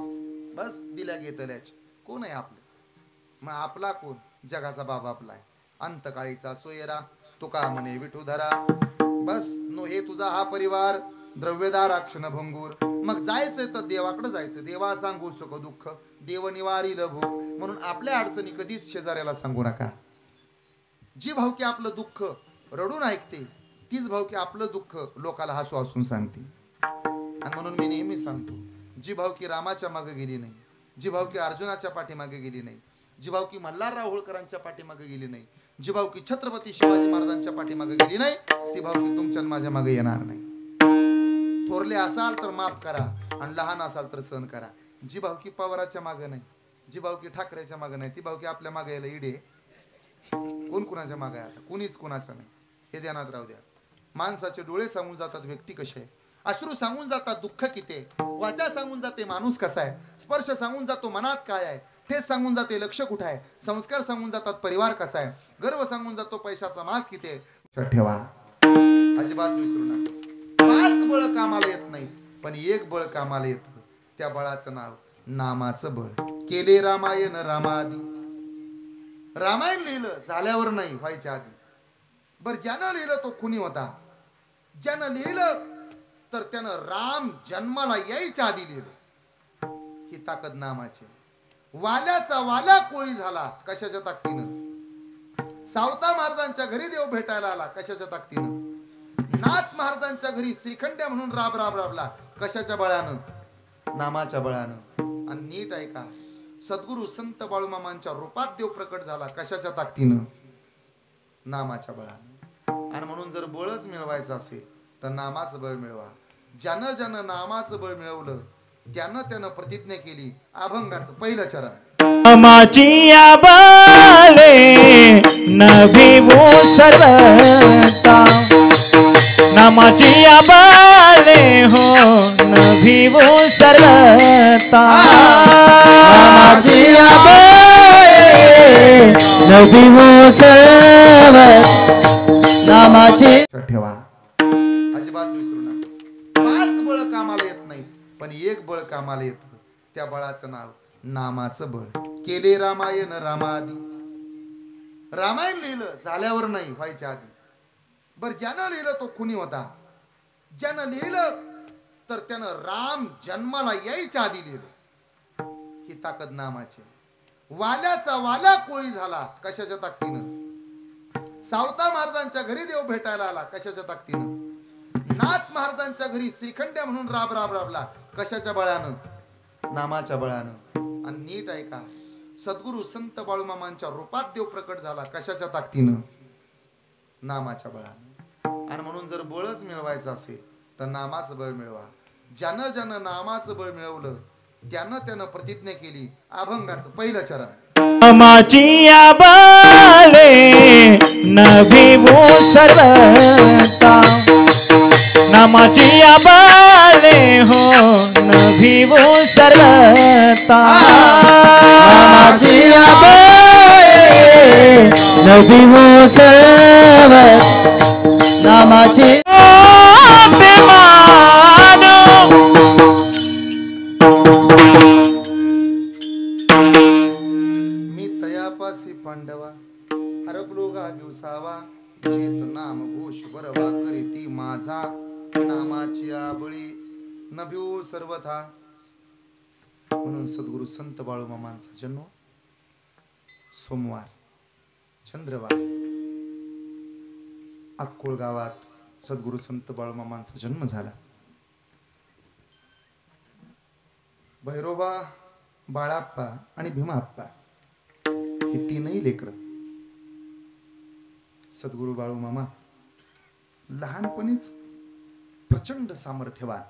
[SPEAKER 1] बस दिल्या घेतल्याच. कोण आहे आपलं? मग आपला कोण? जगाचा बाबा आपला आहे. अंतकाळीचा सोयरा तुका म्हणे विठूधरा, बस नो हे तुझा हा परिवार द्रव्यदार क्षणभंगूर. मग जायचंय तर देवाकडे जायचं. देवा सांगू सुख दुःख, देव निवारील भूक. म्हणून आपल्या अडचणी कधीच शेजाऱ्याला सांगू नका. जी भावकी आपलं दुःख रडून ऐकते, तीच भावकी आपलं दुःख लोकाला हसू हसून सांगते. आणि म्हणून मी नेहमी सांगतो, जी भावकी रामाच्या मागे गेली नाही, जी भावकी अर्जुनाच्या पाठीमागे गेली नाही, जी भावकी मल्हारराव होळकरांच्या पाठीमागे गेली नाही, जी भावकी छत्रपती शिवाजी महाराजांच्या पाठीमागे गेली नाही, ती भावकी तुमच्या माझ्या मागे येणार नाही. थोरले असाल तर माफ करा आणि लहान असाल तर सहन करा. जी भावकी पवाराच्या मागे नाही, जी भावकी ठाकरेच्या मागे नाही, ती भावकी आपल्या मागे यायला इडे. कोण कुणाच्या मागे आहे आता? कुणीच कुणाचं नाही. हे ध्यानात राहू द्या. माणसाचे डोळे सांगून जातात व्यक्ती कशी आहे, अश्रू सांगून जातात दुःख किती आहे, वाचा सांगून जाते माणूस कसा आहे, स्पर्श सांगून जातो मनात काय आहे, तेच सांगून जाते लक्ष कुठं आहे, संस्कार सांगून जातात परिवार कसा आहे, गर्व सांगून जातो पैशाचा मास किती आहे. लक्षात ठेवा, अजिबात विसरू नका. 5 बळ कामाला येत नाही, पण एक बळ कामाला येतं. त्या बळाचं नाव नामाचं बळ. केले रामायण रामाआधी. रामायण लिहिलं झाल्यावर नाही, व्हायच्या आधी. बर ज्यानं लिहिलं तो खुनी होता. ज्यानं लिहिलं तर त्यानं राम जन्माला यायच्या आधी लिहिलं. ही ताकद नामाची. वाल्याचा वाला कोळी झाला कशाच्या ताकदीनं. सावता महाराजांच्या घरी देव भेटायला आला कशाच्या ताकदीनं. नाथ महाराजांच्या घरी श्रीखंड्या म्हणून राब राब राबला कशाच्या बळानं, नामाच्या बळानं. आणि नीट ऐका, सद्गुरु संत बाळूमामांच्या रूपात देव प्रकट झाला कशाच्या ताकदीनं, नामाच्या बळानं. आणि म्हणून जर बळच मिळवायचं असेल तर नामाचं बळ मिळवा. ज्यानं ज्यानं नामाचं बळ मिळवलं त्यानं प्रतिज्ञा केली अभंगाचं पहिलं चरण.
[SPEAKER 3] नामाची आबाले नभिवू सर्वता. नामाची आबाले हो नभिवू सर्वता.
[SPEAKER 2] नामाची आबाले नभिवू सर्वता. नामाची
[SPEAKER 1] ठेवा, अजिबात विसरू नका. 5 बळ कामाला येत नाहीत, पण एक बळ कामाला येतं. त्या बळाचं नाव नामाचं बळ. केले रामायण रामाआधी. रामायण लिहिलं झाल्यावर नाही, व्हायच्या आधी. बर ज्यानं लिहिलं तो खुनी होता. ज्यानं लिहिलं तर त्यानं राम जन्माला यायच्या आधी लिहिलं. ही ताकद नामाची. वाल्याचा वाला कोळी झाला कशाच्या ताकदीनं. सावता महाराजांच्या घरी देव भेटायला आला कशाच्या ताकदीनं. नाथ महाराजांच्या घरी श्रीखंड्या म्हणून राब राब राबला कशाच्या बळानं, नामाच्या बळानं. आणि नीट ऐका, सद्गुरु संत बाळूमामांच्या रूपात देव प्रकट झाला कशाच्या ताकदीनं, नामाच्या बळानं. आणि म्हणून जर बळच मिळवायचं असेल तर नामाचं बळ मिळवा. ज्यानं ज्यानं नामाचं बळ मिळवलं त्यानं प्रतिज्ञा केली अभंगाचं पहिलं चरण.
[SPEAKER 3] नामाची आबाले नभिवू सर्वता. नामाची आबाले हो नभिवू सर्वता.
[SPEAKER 2] नामाची आबाले नभिवू सर्वता. नामाची
[SPEAKER 1] मी तयापासी पांडवा हरपलो गा दिवसावा. चेत नाम घोष बरवा करीती माझा. नामाची आबळी नभ्यू सर्वथा. म्हणून सद्गुरु संत बाळूमामांचा जन्म सोमवार चंद्रवार अक्कोळ गावात सद्गुरु संत बाळूमामांचा जन्म झाला. भैरोबा, बाळाप्पा आणि भीमाप्पा हे तीनही लेकर. सद्गुरु बाळूमामा लहानपणीच प्रचंड सामर्थ्यवान.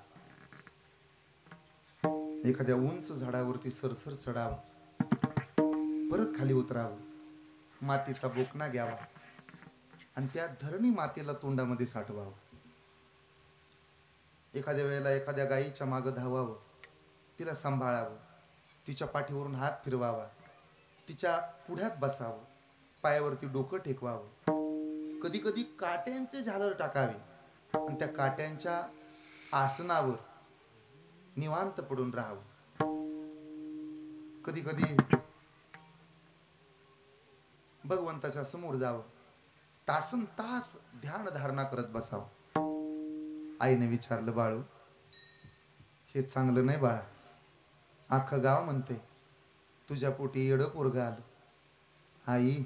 [SPEAKER 1] एखाद्या उंच झाडावरती सरसर चढावं, परत खाली उतरावं, मातीचा बोकना घ्यावा आणि त्या धरणी मातीला तोंडामध्ये साठवावं. एखाद्या वेळेला एखाद्या गायीच्या मागं धावावं, तिला सांभाळावं, तिच्या पाठीवरून हात फिरवावा, तिच्या पुढ्यात बसावं, पायावरती डोकं टेकवावं. कधी कधी काट्यांचे झालर टाकावे आणि त्या काट्यांच्या आसनावर निवांत पडून राहावं. कधी कधी भगवंताच्या समोर जावं, तासन तास ध्यान धारणा करत बसावं. आईने विचारलं, बाळू हे चांगलं नाही बाळा. अख्खं गाव म्हणते तुझ्या पोटी येडं पोरगं आलं. आई,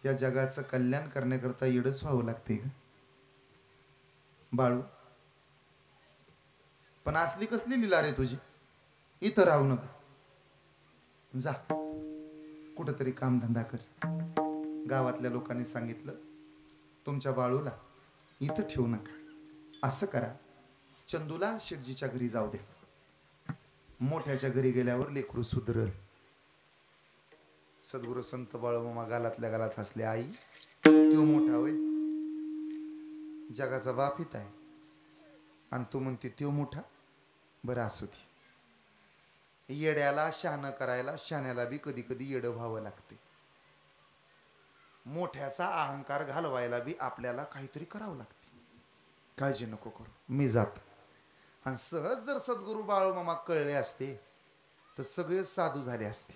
[SPEAKER 1] या जगाचं कल्याण करण्याकरता येडच व्हावं लागते का बाळू? पण असली कसली लीला रे तुझी. इथं राहू नका, जा कुठंतरी कामधंदा कर. गावातल्या लोकांनी सांगितलं, तुमच्या बाळूला इथं ठेवू नका, असं करा, चंदूलाल शेठजीच्या घरी जाऊ दे. मोठ्याच्या घरी गेल्यावर लेकरू सुधरल. सद्गुरु संत बाळूमामा गालातल्या गालात हसले. आई, तो मोठा होय, जगाचा बाप हित आहे आणि तू म्हणते तो मोठा. बरं असू दे, येड्याला शहाणं करायला शहाण्याला बी कधी कधी येडं व्हावं लागते. मोठ्याचा अहंकार घालवायला बी आपल्याला काहीतरी करावं लागते. काळजी नको करू, मी जातो. आणि सहज जर सद्गुरू बाळूमामा कळले असते तर सगळे साधू झाले असते.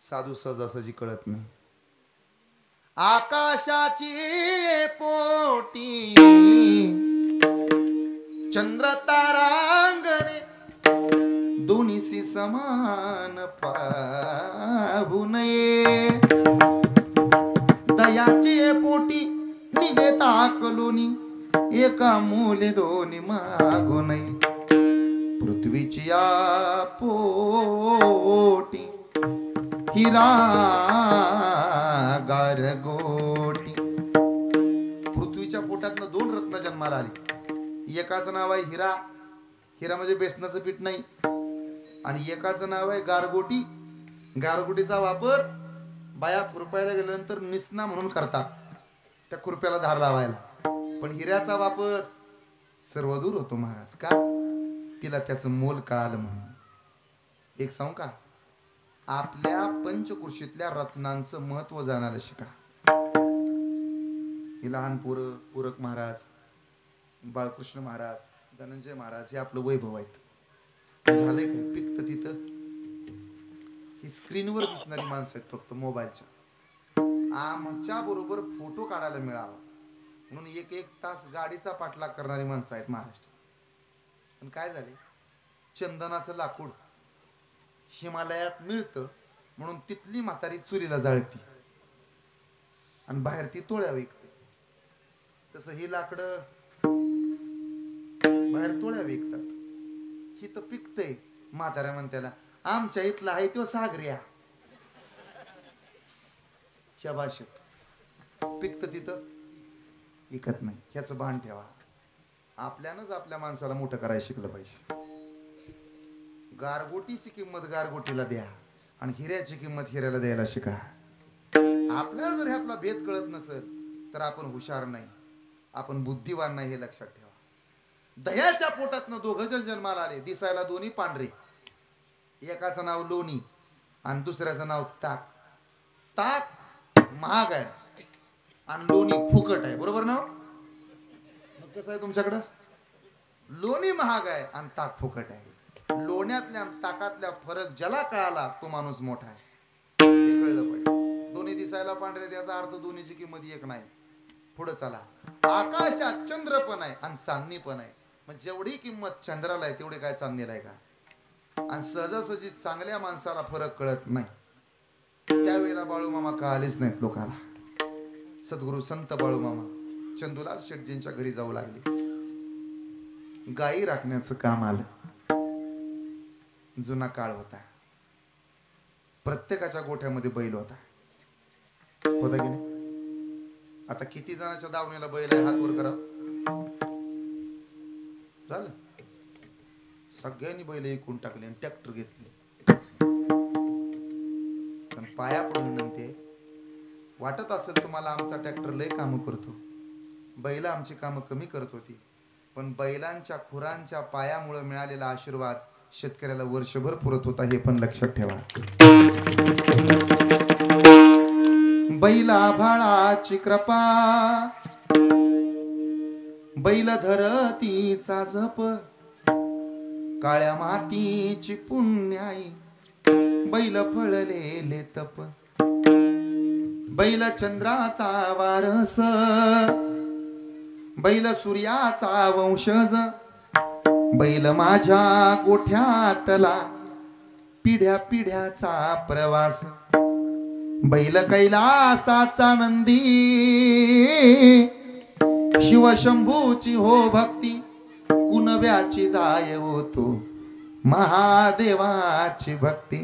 [SPEAKER 1] साधू सहजासहजी कळत नाही. आकाशाची पोटी चंद्र तारांगणे दोन्हीसी समान पाहू नये. दयाची पोटी निघे ताकलोनी एका मूले दोन्ही मागू नये. पृथ्वीची या पोटी हिरा गारगोटी. पृथ्वीच्या पोटातनं 2 रत्न जन्माला आली. एकाचं नाव आहे हिरा, हिरा म्हणजे बेसनाचं पीठ नाही. आणि एकाचं नाव आहे गारगोटी. गारगोटीचा वापर बाया खुरपायला गेल्यानंतर निसना म्हणून करतात, त्या खुरप्याला धार लावायला. पण हिऱ्याचा वापर सर्वदूर होतो महाराज. का? तिला त्याचं मोल कळालं म्हणून. एक सांगू का? आपल्या पंचकृषीतल्या रत्नांचं महत्व जाणायला शिका. हे लहान पूरक महाराज, बाळकृष्ण महाराज, धनंजय महाराज हे आपलं वैभव आहेत. झालंय काय? पिकत तिथं ही स्क्रीनवर दिसणारी माणसं आहेत फक्त मोबाईलच्या. आमच्या बरोबर फोटो काढायला मिळावा म्हणून 1-1 तास गाडीचा पाठलाग करणारी माणसं आहेत महाराष्ट्रात. पण काय झाले? चंदनाचं लाकूड हिमालयात मिळतं म्हणून तिथली म्हातारी चुलीला जाळती आणि बाहेर ती तोळ्या विकते. तसं ही लाकडं बाहेर तोळ्या विकतात. ही तर पिकतंय. म्हाताऱ्या म्हणत्याला आमच्या इथला आहे तो सागऱ्या. ह्या भाषेत पिकतं तिथं इकत नाही. ह्याचं भान ठेवा. आपल्यानंच आपल्या माणसाला मोठं करायला शिकलं पाहिजे. गारगोटीची किंमत गारगोटीला द्या आणि हिऱ्याची किंमत हिऱ्याला द्यायला शिका. आपल्याला जर ह्यातला भेद कळत नसेल तर आपण हुशार नाही, आपण बुद्धिवान नाही हे लक्षात ठेवा. दह्याच्या पोटातनं 2 जण जन्माला आले. दिसायला दोन्ही पांढरे. एकाचं नाव लोणी आणि दुसऱ्याचं नाव ताक. ताक महाग आहे आणि लोणी फुकट आहे. बरोबर ना? मग कसं आहे तुमच्याकडं? लोणी महाग आहे आणि ताक फुकट आहे. लोण्यातल्या ताकातल्या फरक ज्याला कळाला तो माणूस मोठा आहे. हे कळलं पाहिजे. दोन्ही दिसायला पांढरे त्याचा अर्थ दोन्हीची किंमत एक नाही. पुढे चला. आकाशात चंद्र पण आहे आणि चांदणी पण आहे. मग जेवढी किंमत चंद्राला आहे तेवढी काय चांदणीला आहे का? आणि सहजासहजी चांगल्या माणसाला फरक कळत नाही. त्यावेळेला बाळूमामा कळालेच नाहीत लोकांना. सद्गुरू संत बाळूमामा चंदूलाल शेटजींच्या घरी जाऊ लागले. गायी राखण्याचं काम आलं. जुना काळ होता. प्रत्येकाच्या गोठ्यामध्ये बैल होता की नाही? आता किती जणांच्या दावणीला बैल आहे? हात वर करा. झालं? सगळ्यांनी बैल विकून टाकले आणि ट्रॅक्टर घेतली. पण पाया पडून विनंती, वाटत असेल तुम्हाला आमचा ट्रॅक्टर लय कामं करतो, बैल आमची कामं कमी करत होती, पण बैलांच्या खुरांच्या पायामुळे मिळालेला आशीर्वाद शेतकऱ्याला वर्षभर पुरत होता हे पण लक्षात ठेवा. बैला भाळाची कृपा, बैल धरतीचा जप, काळ्या मातीची पुण्याई, बैल फळलेले तप, बैल चंद्राचा वारस, बैल सूर्याचा वंशज, बैल माझ्या गोठ्यातला पिढ्या पिढ्याचा प्रवास, बैल कैलासाचा नंदी, शिवशंभूची हो भक्ती, कुणव्याची जाय होतो महादेवाची भक्ती.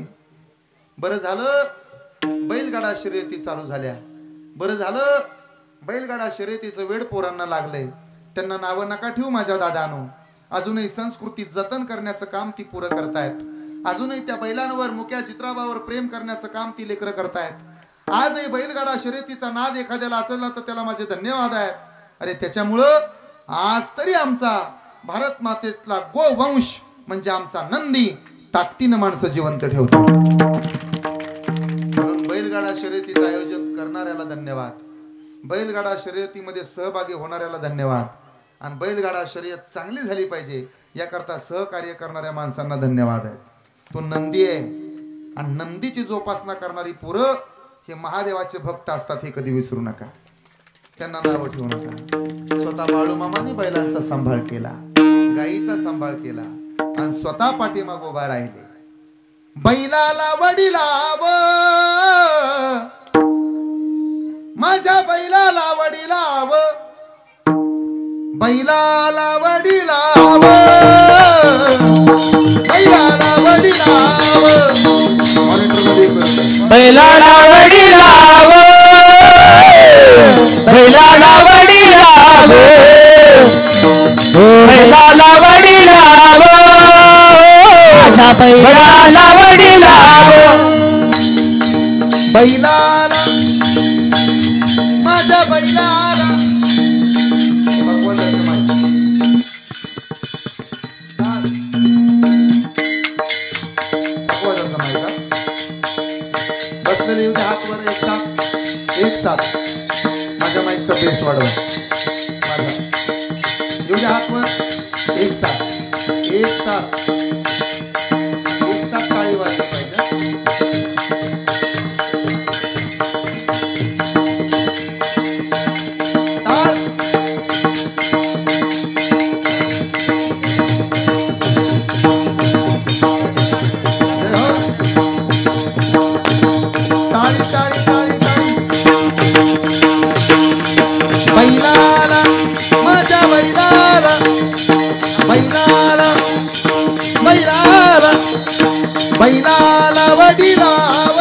[SPEAKER 1] बरं झालं बैलगाडा शर्यती चालू झाल्या. बरं झालं बैलगाडा शर्यतीचं वेड पोरांना लागलंय. त्यांना नावं नका ठेवू माझ्या दादानो. अजूनही संस्कृती जतन करण्याचं काम ती पुरं करतायत. अजूनही त्या बैलांवर मुक्या चित्राबावर प्रेम करण्याचं काम ती लेकरं करतायत. आजही बैलगाडा शर्यतीचा नाद एखाद्याला असेल ना तर त्याला माझे धन्यवाद आहेत. अरे त्याच्यामुळं आज तरी आमचा भारत मातेतला गोवंश म्हणजे आमचा नंदी ताकदीनं माणसं जिवंत ठेवतात. म्हणून बैलगाडा शर्यतीचं आयोजन करणाऱ्याला धन्यवाद, बैलगाडा शर्यतीमध्ये सहभागी होणाऱ्याला धन्यवाद, आणि बैलगाडा शर्यत चांगली झाली पाहिजे याकरता सहकार्य करणाऱ्या माणसांना धन्यवाद आहेत. तो नंदी आहे आणि नंदीची जोपासना करणारी पुरं हे महादेवाचे भक्त असतात, हे कधी विसरू नका. त्यांना नावं ठेवू नका. स्वतः बाळूमामाने बैलांचा सांभाळ केला, गाईचा सांभाळ केला आणि स्वतः पाठीमाग उभा राहिले. बैलाला वडिलाव, माझ्या बैलाला वडिलाव, बैलाला वडिलाव, बैलाला वडिलाव.
[SPEAKER 2] बैलाला वडिलाव, बैलाला वडिलाव, बैलाला वडिलाव, माझ्या बैलाला वडिलाव,
[SPEAKER 1] बैलाला, माझ्या बैलाला. भगवंताची माहिती. भगवंताचं माहिती. बसलेले उद्या हात वर, एक साथ माझ्या माईकचा बेस वाढवा. माझा एवढ्या हात वर, एक साथ टाळी वाजली पाहिजे. बैलाला, माझ्या बैलाला, बैलाला, बैलाला, बैलाला वडिलाव,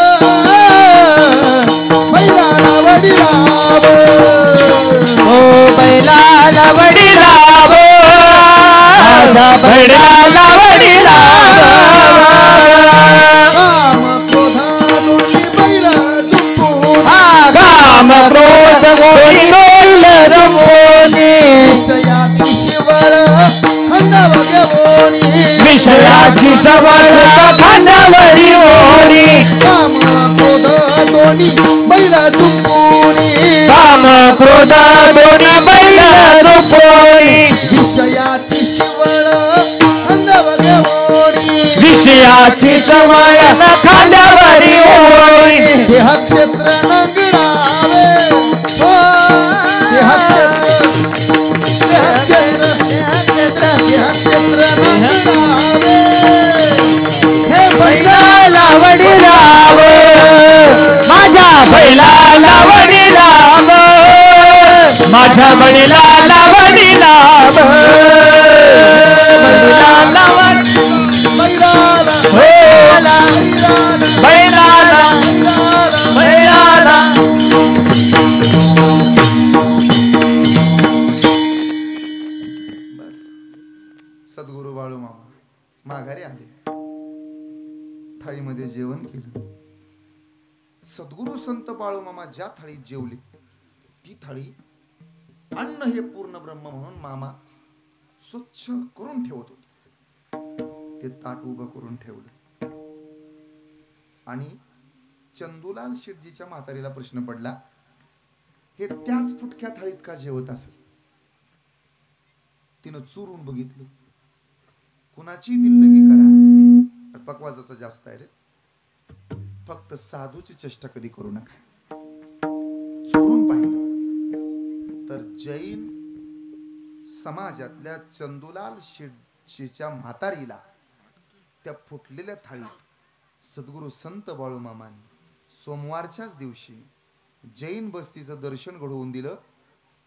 [SPEAKER 1] बैलाला वडिलाव,
[SPEAKER 2] ओ बैलाला वडिलाव, माझ्या बैलाला वडिलाव,
[SPEAKER 1] काम क्रोध दोन्ही बैल जुंपून,
[SPEAKER 2] काम क्रोध दोन्ही बैल रमोनी,
[SPEAKER 1] विषयाची शिवळ खांद्यावर घेऊनी,
[SPEAKER 2] विषयाची सवळ खांद्यावरी ओढी,
[SPEAKER 1] काम क्रोध दोन्ही बैल जुंपून,
[SPEAKER 2] काम क्रोध दोन्ही बैल रमोनी,
[SPEAKER 1] विषयाची शिवळ खांद्यावर घेऊनी,
[SPEAKER 2] विषयाची सवळ खांद्यावरी ओढी,
[SPEAKER 1] देह क्षेत्र नंगरावे, देह क्षेत्र नंगरावे, हे
[SPEAKER 2] बैलाला वडिलाव, माझ्या बैलाला वडिलाव, माझ्या बैलाला वडिलाव, बैलाला
[SPEAKER 1] बैलाला,
[SPEAKER 2] बैलाला, बैलाला, बैलाला.
[SPEAKER 1] बस. सद्गुरू बाळूमामा माघारी आले, थाळीमध्ये जेवण केलं. सद्गुरू संत बाळूमामा ज्या थाळीत जेवले ती थाळी अन्न हे पूर्ण ब्रह्म म्हणून मामा स्वच्छ करून ठेवत होते. ते ताट उभं करून ठेवलं आणि चंदूलाल शेटजीच्या म्हातारीला प्रश्न पडला, हे त्याच फुटक्या थाळीत का जेवत असेल? तिनं चुरून बघितलं. कुणाची दिल्लगी करा, पकवाजाचा जास्त आहे रे, फक्त साधूची चेष्टा कधी करू नका. चोरून पाहिलं तर जैन समाजातल्या चंदूलाल शेटजीच्या म्हातारीला त्या फुटलेल्या थाळीत सद्गुरू संत बाळूमामाने सोमवारच्याच दिवशी जैन बस्तीचं दर्शन घडवून दिलं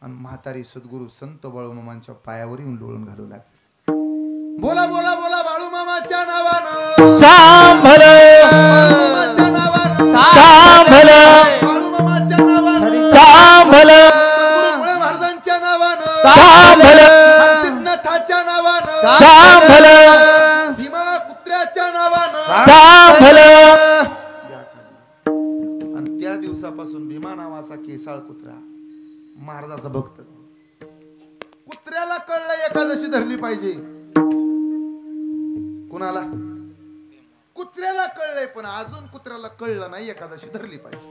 [SPEAKER 1] आणि म्हातारी सद्गुरू संत बाळूमामांच्या पायावर येऊन लोळून घालू लागली. बोला बोला बोला बाळूमामाच्या नावानं,
[SPEAKER 2] चांभल
[SPEAKER 1] बाळूमामाच्या नावानं,
[SPEAKER 2] चांभल
[SPEAKER 1] बाळूमामाच्या नावानं,
[SPEAKER 2] चांभल
[SPEAKER 1] सद्गुरू मुळे महाराजांच्या नावानं,
[SPEAKER 2] चांभल
[SPEAKER 1] सिद्धनाथाच्या नावानं,
[SPEAKER 2] चांभल
[SPEAKER 1] भीमा कुत्र्याच्या नावानं,
[SPEAKER 2] चांभल.
[SPEAKER 1] आणि त्या दिवसापासून भीमा नावाचा केसाळ कुत्रा महाराजाचा भक्त. कुत्र्याला कळलं एकादशी धरली पाहिजे. कुणाला? कुत्र्याला कळलंय पण अजून कुत्र्याला कळलं नाही एकादशी धरली पाहिजे.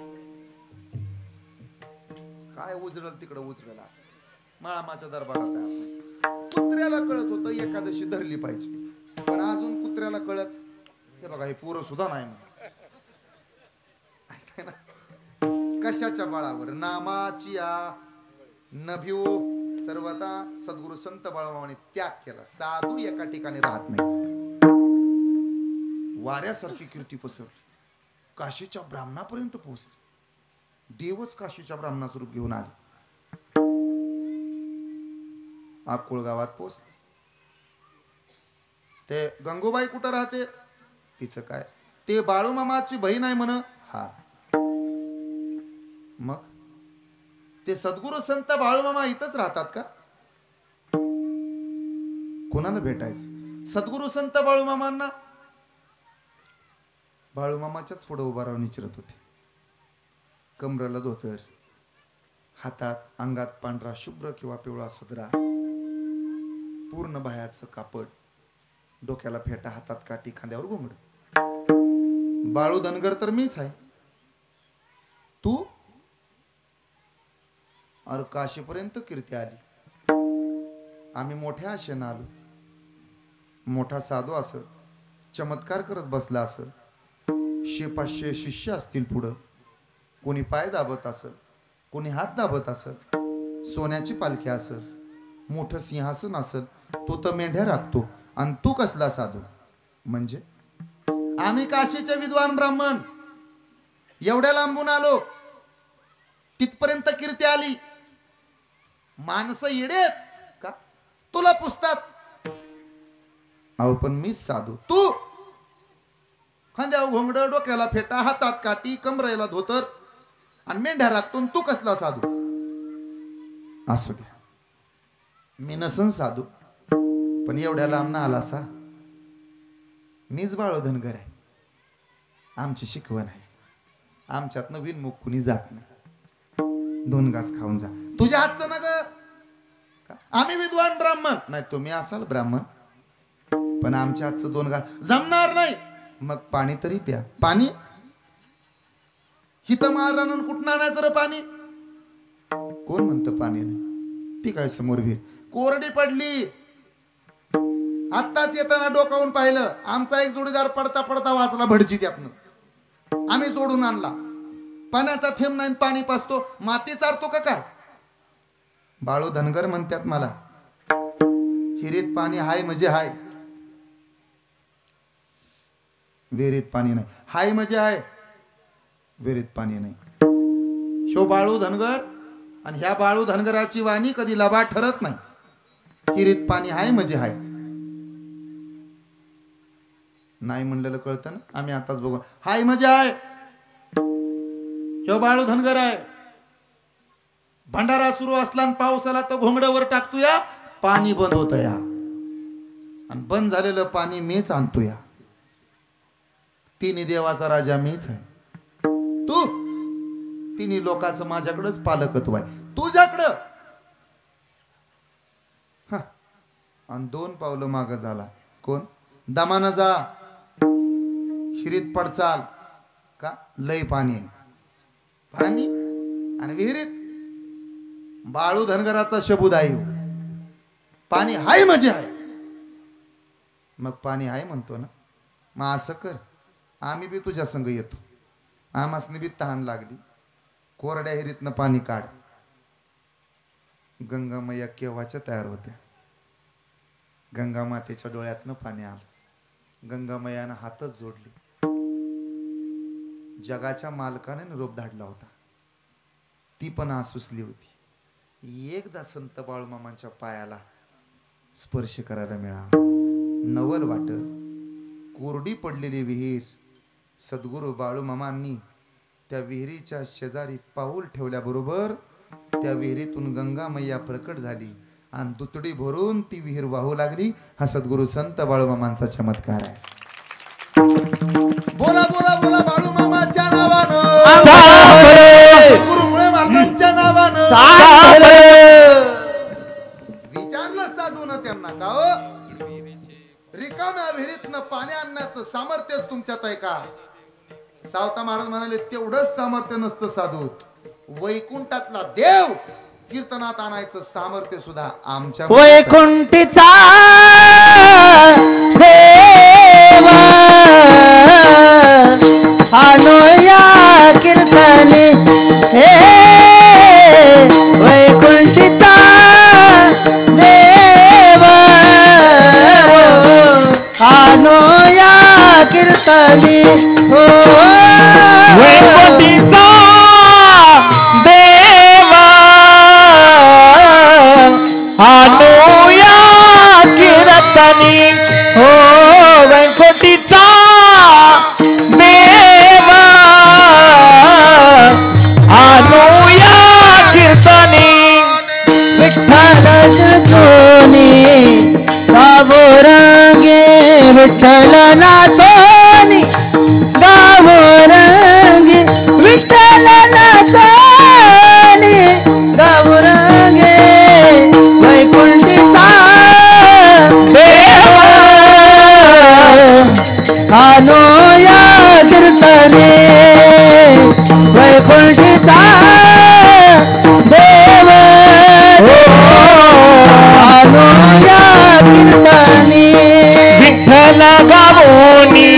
[SPEAKER 1] काय उजळल तिकडं उजळल आज माळामाच्या दरबारात आहे आपण. कुत्र्याला कळत होतं एकादशी धरली पाहिजे पण अजून कुत्र्याला कळत हे बघा हे पोरं सुद्धा नाही म्हणून. ऐकताय ना कशाच्या बळावर नामाची नभिओ सर्वता सद्गुरु संत बाळूमामाने त्याग केला. साधू एका ठिकाणी राहत नाही. वाऱ्यासारखी कीर्ती पसरली काशीच्या ब्राह्मणापर्यंत पोहोचली. देवच काशीच्या ब्राह्मणाचं रूप घेऊन आले. अक्कोळ गावात पोहोचले. ते गंगूबाई कुठं राहते तिचं काय ते बाळूमामाची बहीण आहे म्हण. हा मग ते सद्गुरु संत बाळूमामा इथंच राहतात का? कोणाला भेटायचं? सद्गुरु संत बाळूमामांना बाळूमामाच्याच पुढे उभा राहून विचारत होते. कमरेला धोतर, हातात अंगात पांढरा शुभ्र किंवा पिवळा सदरा, पूर्ण बाह्याचं कापड, डोक्याला फेटा, हातात काठी, खांद्यावर घोंगड. बाळू धनगर तर मीच आहे. तू? अरे काशीपर्यंत कीर्ती आली. आम्ही मोठ्या आशेनं आलो. मोठा साधू असं चमत्कार करत बसला असं 100-500 शिष्य असतील पुढं. कोणी पाय दाबत असल, कोणी हात दाबत असल, सोन्याची पालखी असल, मोठं सिंहासन असल, तो तर मेंढ्या राखतो आणि तू कसला साधू? म्हणजे आम्ही काशीचे विद्वान ब्राह्मण एवढ्या लांबून आलो तिथपर्यंत कीर्ती आली. माणसं येडेत का तुला पुसतात? अहो पण मीच साधू. तू खांद्यावर घोंगड, डोक्याला फेटा, हातात काठी, कमरेला धोतर आणि मेंढ्या राखतो. तू कसला साधू? असू द्या मी नसन साधू पण एवढ्या लांब ना आला सा. मीच बाळू धनगर आहे. आमची शिकवण आहे. आमच्यात नवीन मुख कुणी जात नाही. 2 घास खाऊन जा. तुझ्या हातचं ना ग. आम्ही विद्वान ब्राह्मण नाही. तुम्ही असाल ब्राह्मण पण आमच्या हातचं 2 घास जमणार नाही. मग पाणी तरी प्या. पाणी हिथं मारानं कुठं आणायचं रे पाणी? कोण म्हणतं पाणी नाही? ती काय समोर विहीर कोरडी पडली. आत्ताच येताना डोकावून पाहिलं. आमचा एक जोडीदार पडता पडता वाचला भडजी त्यातनं. आम्ही जोडून आणला. पाण्याचा थेंब नाही पाणी पाचतो. माती चारतो का काय? बाळू धनगर म्हणतात मला हिरीत पाणी हाय म्हणजे हाय, विहिरीत पाणी नाही. हाय म्हणजे हाय, विहिरीत पाणी नाही. शो बाळू धनगर आणि ह्या बाळू धनगराची वाणी कधी लबाड ठरत नाही. हिरीत पाणी हाय म्हणजे हाय. नाही म्हणलेलं कळतं ना. आम्ही आताच बघू. हाय म्हणजे हाय. ह्यो बाळू धनगर आहे. भंडारा सुरू असला आणि पाऊस आला तर घोंगड्यावर टाकतो या पाणी बंद होत या आणि बंद झालेलं पाणी मीच आणतो या. तिन्ही देवाचा राजा मीच आहे. तू तिन्ही लोकांचं माझ्याकडेच पालकत्व आहे. तुझ्याकडं आणि 2 पावलं माग झाला. कोण? दमानं जा. हिरीत पडचाल का लय पाणी आहे. पाणी आणि विहिरीत बाळू धनगराचा शबूद आहे. पाणी हाय म्हणजे हाय. मग पाणी हाय म्हणतो ना. मग असं कर आम्ही बी तुझ्या संग येतो. आमासने बी तहान लागली. कोरड्या हिरीतनं पाणी काढ. गंगा मैया केव्हाच्या तयार होत्या. गंगा मातेच्या डोळ्यातनं पाणी आलं. गंगा मैयानं हातच जोडली. जगाच्या मालकाने निरोप धाडला होता. ती पण आसुसली होती. एकदा संत बाळूमामांच्या पायाला स्पर्श करायला मिळाला. नवल वाट. कोरडी पडलेली विहीर. सद्गुरु बाळूमामांनी त्या विहिरीच्या शेजारी पाऊल ठेवल्याबरोबर त्या विहिरीतून गंगा मैया प्रकट झाली आणि दुतडी भरून ती विहीर वाहू लागली. हा सद्गुरु संत बाळूमामांचा चमत्कार आहे. बोला बोला बोला बाळूमामाच्या नावानं, सद्गुरु मुळे महाराजांच्या नावानं. विचारलं साधून त्यांना का हो रिकाम्या विहिरीतनं पाणी आणण्यात सामर्थ्याचं सामर्थ्यच तुमच्यात आहे का? सावता महाराज म्हणाले तेवढंच सामर्थ्य नसतं साधूत, वैकुंठातला देव कीर्तनात आणायचं सामर्थ्य सुद्धा आमच्या
[SPEAKER 2] वैकुंठीचा देवा अनुया कीर्तने हे वैकुंठीचा देवा अनुया कीर्तने हो
[SPEAKER 3] वैकुंठीचा देवा अनुया कीर्तनी हो वैकुंठीचा देवा अनुया कीर्तनी
[SPEAKER 2] विठ्ठल तुझोनी गावोरंगे विठ्ठल नाचोनी गावोरंगे विठ्ठल नाचोनी गावोरंगे वैकुंठीचा देवा अनुया कीर्तने वैकुंठीचा देव अनुया कीर्तने
[SPEAKER 3] विठ्ठल गावोनी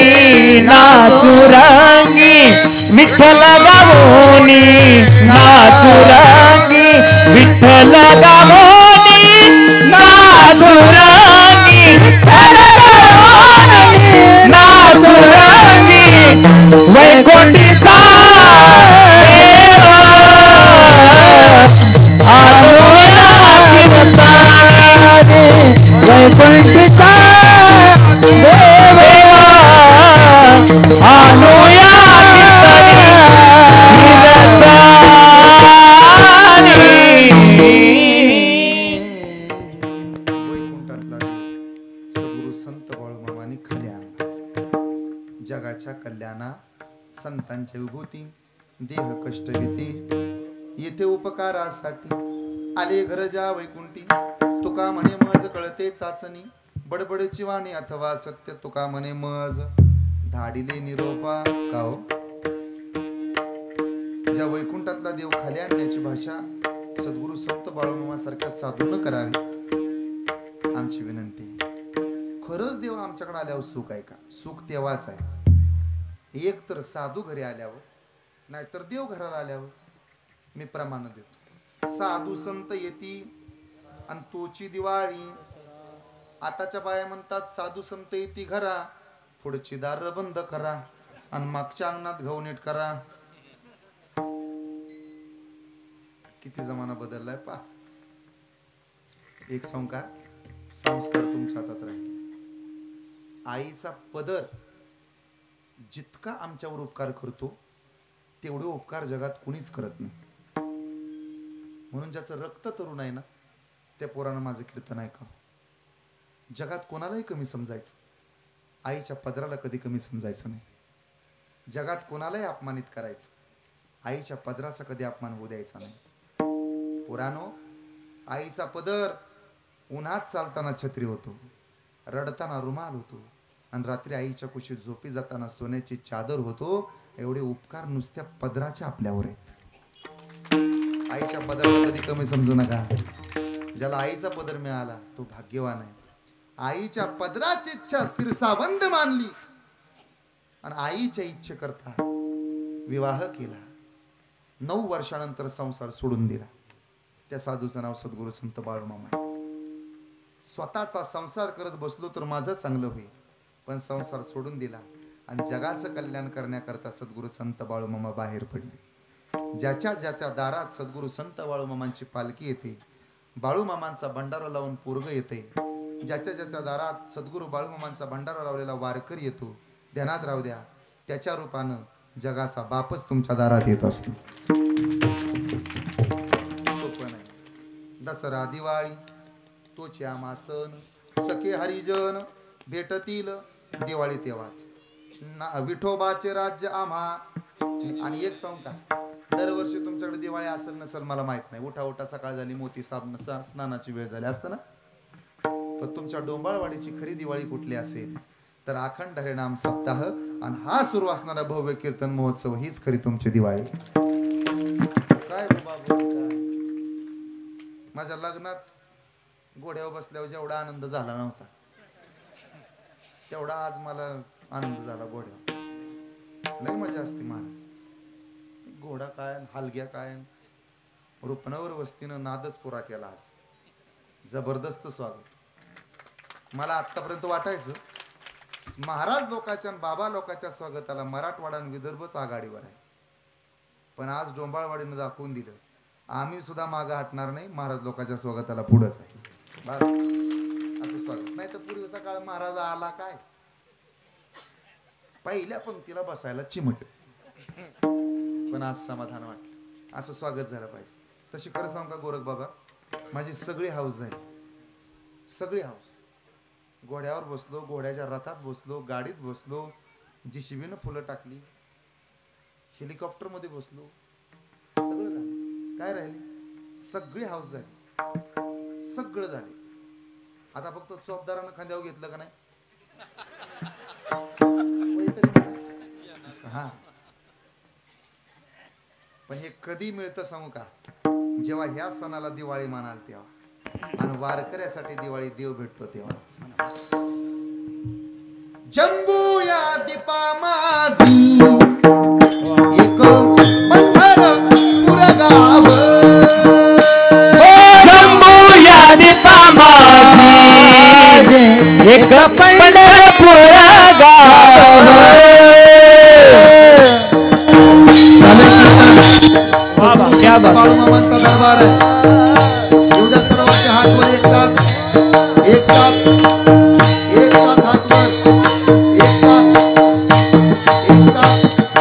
[SPEAKER 3] नाचुरंगी विठ्ठल गावोनी नाचुरंगी विठ्ठल गावोनी नाचुरंगी नाचुरंगी वैकुंठीचा देवा अनुया कीर्तनी
[SPEAKER 2] वैकुंठीचा देवा
[SPEAKER 3] अनुया
[SPEAKER 1] वैकुंठातला देव सद्गुरु संत बाळूमामांनी खाली आणला. जगाच्या कल्याणा संतांच्या विभूती देह कष्ट भीती येथे उपकारासाठी आले घरजा वैकुंठी. तुका म्हणे मज कळते चाचणी बडबडची वाणी अथवा सत्य तुका म्हणे मज धाडिले निरोपा काओ. ज्या वैकुंठातला देव खाली आणण्याची भाषा सद्गुरु संत बाळूमामा सारख्या साधून करावी आमची विनंती. खरंच देव आमच्याकडे आल्यावर सुख आहे का? सुख तेव्हाच आहे एक तर साधू घरी आल्यावर, नाहीतर देव घराला आल्यावर. मी प्रमाण देतो. साधू संत येती आणि तोची दिवाळी. आताच्या बाया म्हणतात साधू संत येती घरा, पुढची दार बंद करा आणि मागच्या अंगणात गहू नीट करा. किती जमाना बदललाय पा. एक संस्कार तुमच्या हातात राहील. आईचा पदर जितका आमच्यावर उपकार करतो तेवढे उपकार जगात कुणीच करत नाही. म्हणून ज्याचं रक्त तरुण आहे ना त्या पोरानं माझं कीर्तन ऐकावं. जगात कोणालाही कमी समजायचं, आईच्या पदराला कधी कमी समजायचं नाही. जगात कोणालाही अपमानित करायचं, आईच्या पदराचा कधी अपमान होऊ द्यायचा नाही. पोरानो, आईचा पदर उन्हात चालताना छत्री होतो, रडताना रुमाल होतो आणि रात्री आईच्या कुशीत झोपी जाताना सोन्याची चादर होतो. एवढे उपकार नुसत्या पदराच्या आपल्यावर आहेत. आईच्या पदराला कधी कमी समजू नका. ज्याला आईचा पदर मिळाला तो भाग्यवान आहे. आईच्या पदराची इच्छा सिरसावंद मानली आणि आईच्या इच्छेकरता विवाह केला. 9 वर्षानंतर संसार सोडून दिला. त्या साधूचं नाव सद्गुरु संत बाळूमामा. स्वतःचा संसार करत बसलो तर माझं चांगलं होईल, पण संसार सोडून दिला आणि जगाचं कल्याण करण्याकरता सद्गुरु संत बाळूमामा बाहेर पडले. ज्याच्या ज्याच्या दारात सद्गुरु संत बाळूमामांची पालखी येते, बाळूमामांचा भंडारा लावून पोरग येते, ज्याच्या ज्याच्या दारात सद्गुरु बाळूमामांचा भंडारा लावलेला वारकरी येतो, ध्यानात राहू द्या, त्याच्या रूपानं जगाचा बापच तुमच्या दारात येत असतो. सोपं नाही. दसरा दिवाळी तोच आम्हा सण, सखे हरिजन भेटतील दिवाळी तेव्हाच. विठोबाचे राज्य आम्हा. आणि एक सांगू का, दरवर्षी तुमच्याकडे दिवाळी असेल नसेल मला माहित नाही. उठा उठा सकाळ झाली, मोती साबण स्नानाची वेळ झाली असतं ना. पण तुमच्या डोंबाळवाडीची खरी दिवाळी कुठली असेल तर अखंड हरिनाम सप्ताह आणि हा सुरू असणारा भव्य कीर्तन महोत्सव हीच खरी तुमची दिवाळी. काय बाबा बोलता? माझ्या लग्नात घोड्यावर बसल्यावर जेवढा आनंद झाला नव्हता तेवढा आज मला आनंद झाला घोड्यावर. लय मजा असते महाराज. घोडा काय हलग्या काय रुपणावर वस्तीनं नादच पुरा केला आज. जबरदस्त स्वागत. मला आत्तापर्यंत वाटायचं महाराज लोकांच्या आणि बाबा लोकांच्या स्वागताला मराठवाडा आणि विदर्भच आघाडीवर आहे. पण आज डोंबाळवाडीनं दाखवून दिलं आम्ही सुद्धा मागं हटणार नाही. महाराज लोकांच्या स्वागताला पुढंच आहे. बस असं स्वागत. नाही तर पूर्वीचा काळ महाराज आला काय पहिल्या पंक्तीला बसायला चिमट. पण आज समाधान वाटलं. असं स्वागत झालं पाहिजे. तशी खरं सांगू का गोरख बाबा माझी सगळी हाऊस झाली. सगळी हाऊस. घोड्यावर बसलो, घोड्याच्या रथात बसलो, गाडीत बसलो, JCBनं फुलं टाकली, हेलिकॉप्टर मध्ये बसलो, सगळं झालं. काय राहिली? सगळी हाऊस झाली. सगळं झाले. आता फक्त चोपदारानं खांद्यावर घेतलं का नाही हा. पण हे कधी मिळतं सांगू का? जेव्हा ह्या सणाला दिवाळी मानाल तेव्हा आणि वारकऱ्यासाठी दिवाळी देव भेटतो तेव्हाच. जंबू या दीपा माझी एक पंढरपूर गाव.
[SPEAKER 3] जंबू या दीपा माझी एक पंढरपूर गाव. क्या बात.
[SPEAKER 1] बाळूमामांचा दरबार आहे. उद्या सर्वांचे हात वर एक साथ एक साथ एक साथ हात वर एक साथ एक साथ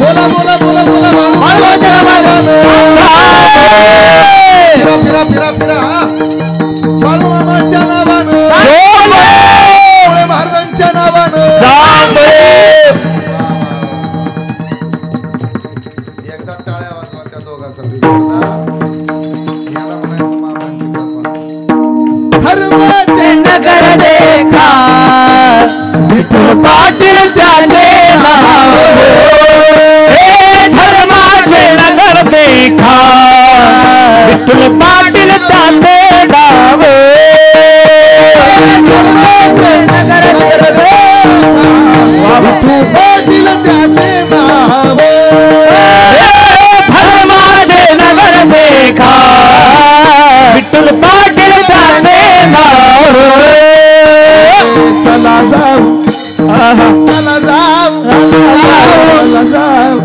[SPEAKER 1] बोला बोला बोला बोला फिरा फिरा फिरा हा बाळूमामाच्या नावानं पुणे महाराजांच्या नावानं एकदा टाळ्या वाजवा त्या दोघांसाठी याला म्हणायचं मामांची कृपा धर्माचे
[SPEAKER 3] नगर देखा विठ्ठल पाटील त्याचे नाव हे धर्माचे नगर देखा विठ्ठल पाटील त्याचे नाव नगर
[SPEAKER 1] पाटील त्याचे नाव
[SPEAKER 3] धर्माचे नगर देखा विठ्ठल पाटील त्याचे नाव
[SPEAKER 1] चला जाऊ चला जाऊ चला जाऊ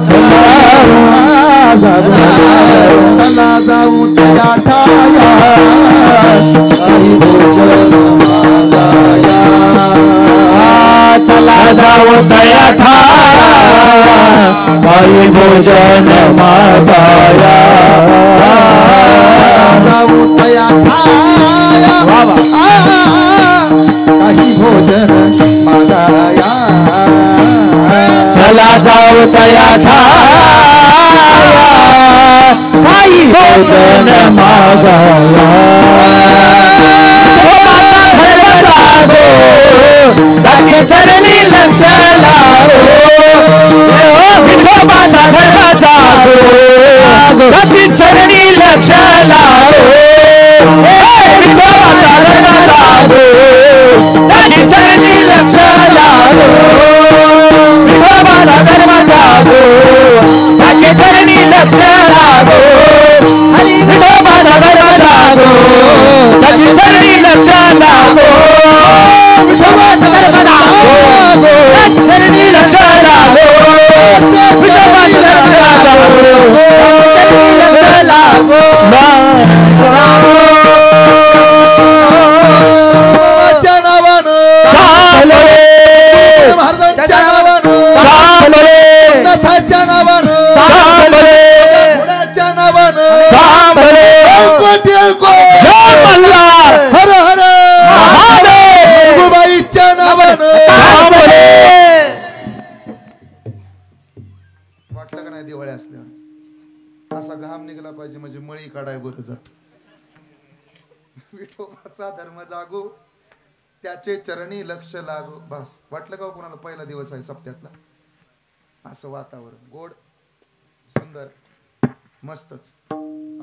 [SPEAKER 1] चला जाऊ तुझ्या ठाया काही भोजन मागाया
[SPEAKER 3] चला जाऊ तया ठाया बाई भोजन मागाया
[SPEAKER 1] जाऊ तया ठाया काही भोजन मागाया
[SPEAKER 3] चला जाऊ तया ठाया काही भोजन मागाया त्याचे चरणी लक्ष लावो विठोबाचा धर्म जागो त्याची चरणी लक्ष लावो विठोबाचा धर्म जागो त्याची चरणी लक्ष लावो विठोबाचा धर्म जागो त्याचे चरणी लक्ष लावो विठोबाचा धर्म जागो त्याची चरणी लक्ष लावो विठोबाचा धर्म जागो चरणी लक्ष लावो विठोबाचा धर्म जागो चरणी लक्ष लावो
[SPEAKER 1] मामाच्या नावानं महाराजांच्या नावानं नाथाच्या नावानं घोड्याच्या नावानं हर हर गंगूबाईच्या नावानं वाटलं का नाही दिवाळी असल्यावर असा घाम निघाला पाहिजे म्हणजे मळी काढाय बरं जात विठोबाचा धर्म जागो त्याचे चरणी लक्ष लागो बस वाटलं का कोणाला पहिला दिवस आहे सप्त्यातला असं वातावरण गोड सुंदर मस्तच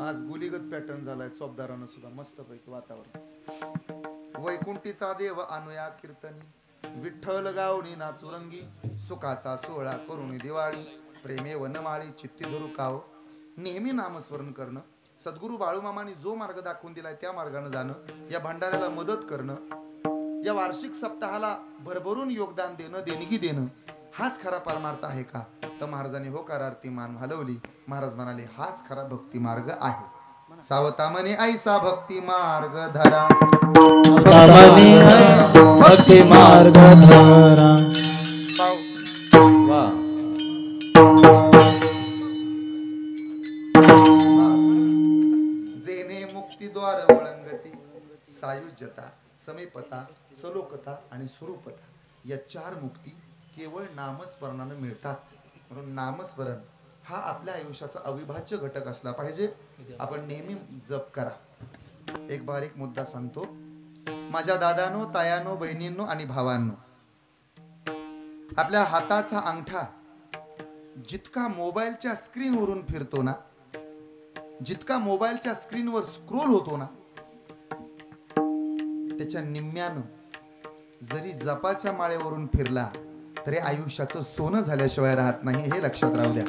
[SPEAKER 1] आज गुलीगत पॅटर्न झालाय चोपदारानं सुद्धा मस्त पैकी वातावरण वैकुंठीचा देव अनुया कीर्तनी विठ्ठल गावणी नाचुरंगी सुखाचा सोहळा करुणी दिवाळी प्रेमे वनमाळी चित्ती धरू काव नेहमी नामस्मरण करणं सद्गुरू बाळूमामांनी जो मार्ग दाखवून दिलाय त्या मार्गाने जाणं या भंडाऱ्याला मदत करणं या वार्षिक सप्ताहाला भरभरून योगदान देणं देणगी देणं हाच खरा परमार्थ आहे का तर महाराजांनी होकारार्थी मान हलवली महाराज म्हणाले हाच खरा भक्ती मार्ग आहे सावता म्हणे ऐसा भक्ती मार्ग धरा
[SPEAKER 3] भक्ती मार्ग धरा
[SPEAKER 1] जेने मुक्तिद्वार वळंगती सायुज्यता समीपता सलोकता आणि स्वरूपता या चार मुक्ती केवळ नामस्मरणाने मिळतात म्हणून नामस्मरण हा आपल्या आयुष्याचा अविभाज्य घटक असला पाहिजे आपण नेहमी जप करा एक बारीक मुद्दा सांगतो माझ्या दादानो तायानो बहिणींनो आणि भावांनो आपल्या हाताचा अंगठा जितका मोबाईलच्या स्क्रीनवरून फिरतो ना जितका मोबाईलच्या स्क्रीनवर स्क्रोल होतो ना त्याच्या निम्म्यानं जरी जपाच्या माळेवरून फिरला तरी आयुष्याचं सोनं झाल्याशिवाय राहत नाही हे लक्षात राहू द्या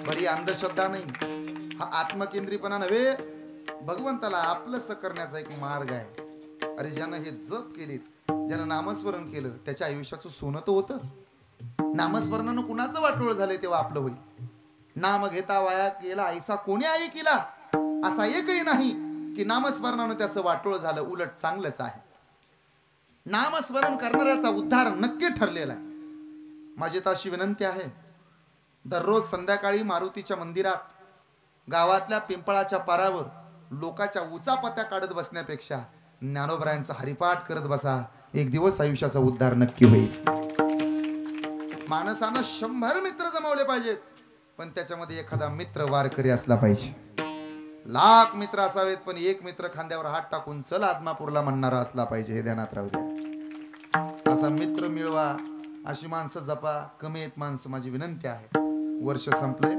[SPEAKER 1] बरी अंधश्रद्धा नाही हा आत्मकेंद्रीपणा नव्हे भगवंताला आपलंसं करण्याचा एक मार्ग आहे अरे ज्यानं हे जप केलीत ज्यानं नामस्मरण केलं त्याच्या आयुष्याचं सोनं तर होतं नामस्मरणानं कुणाचं वाटोळ झालंय तेव्हा आपलं होईल नाम घेता वाया गेला ऐसा कोणी आई केला असा एकही नाही की नामस्मरणानं त्याचं वाटोळ झालं, उलट चांगलंच आहे. नामस्मरण करणाऱ्याचा उद्धार नक्की ठरलेला आहे. माझी तर अशी विनंती आहे, दररोज संध्याकाळी मारुतीच्या मंदिरात गावातल्या पिंपळाच्या पारावर लोकाच्या उचापत्या काढत बसण्यापेक्षा ज्ञानोबरायांचा हरिपाठ करत बसा. एक दिवस आयुष्याचा उद्धार नक्की होईल. माणसानं 100 मित्र जमवले पाहिजेत, पण त्याच्यामध्ये एखादा मित्र वारकरी असला पाहिजे. लाख मित्र असावेत, पण एक मित्र खांद्यावर हात टाकून चल आदमापूरला म्हणणारा असला पाहिजे. हे ध्यानात राहू द्या. असा मित्र मिळवा, अशी माणसं जपा. कमी आहेत माणसं, माझी विनंती आहे. वर्ष संपले,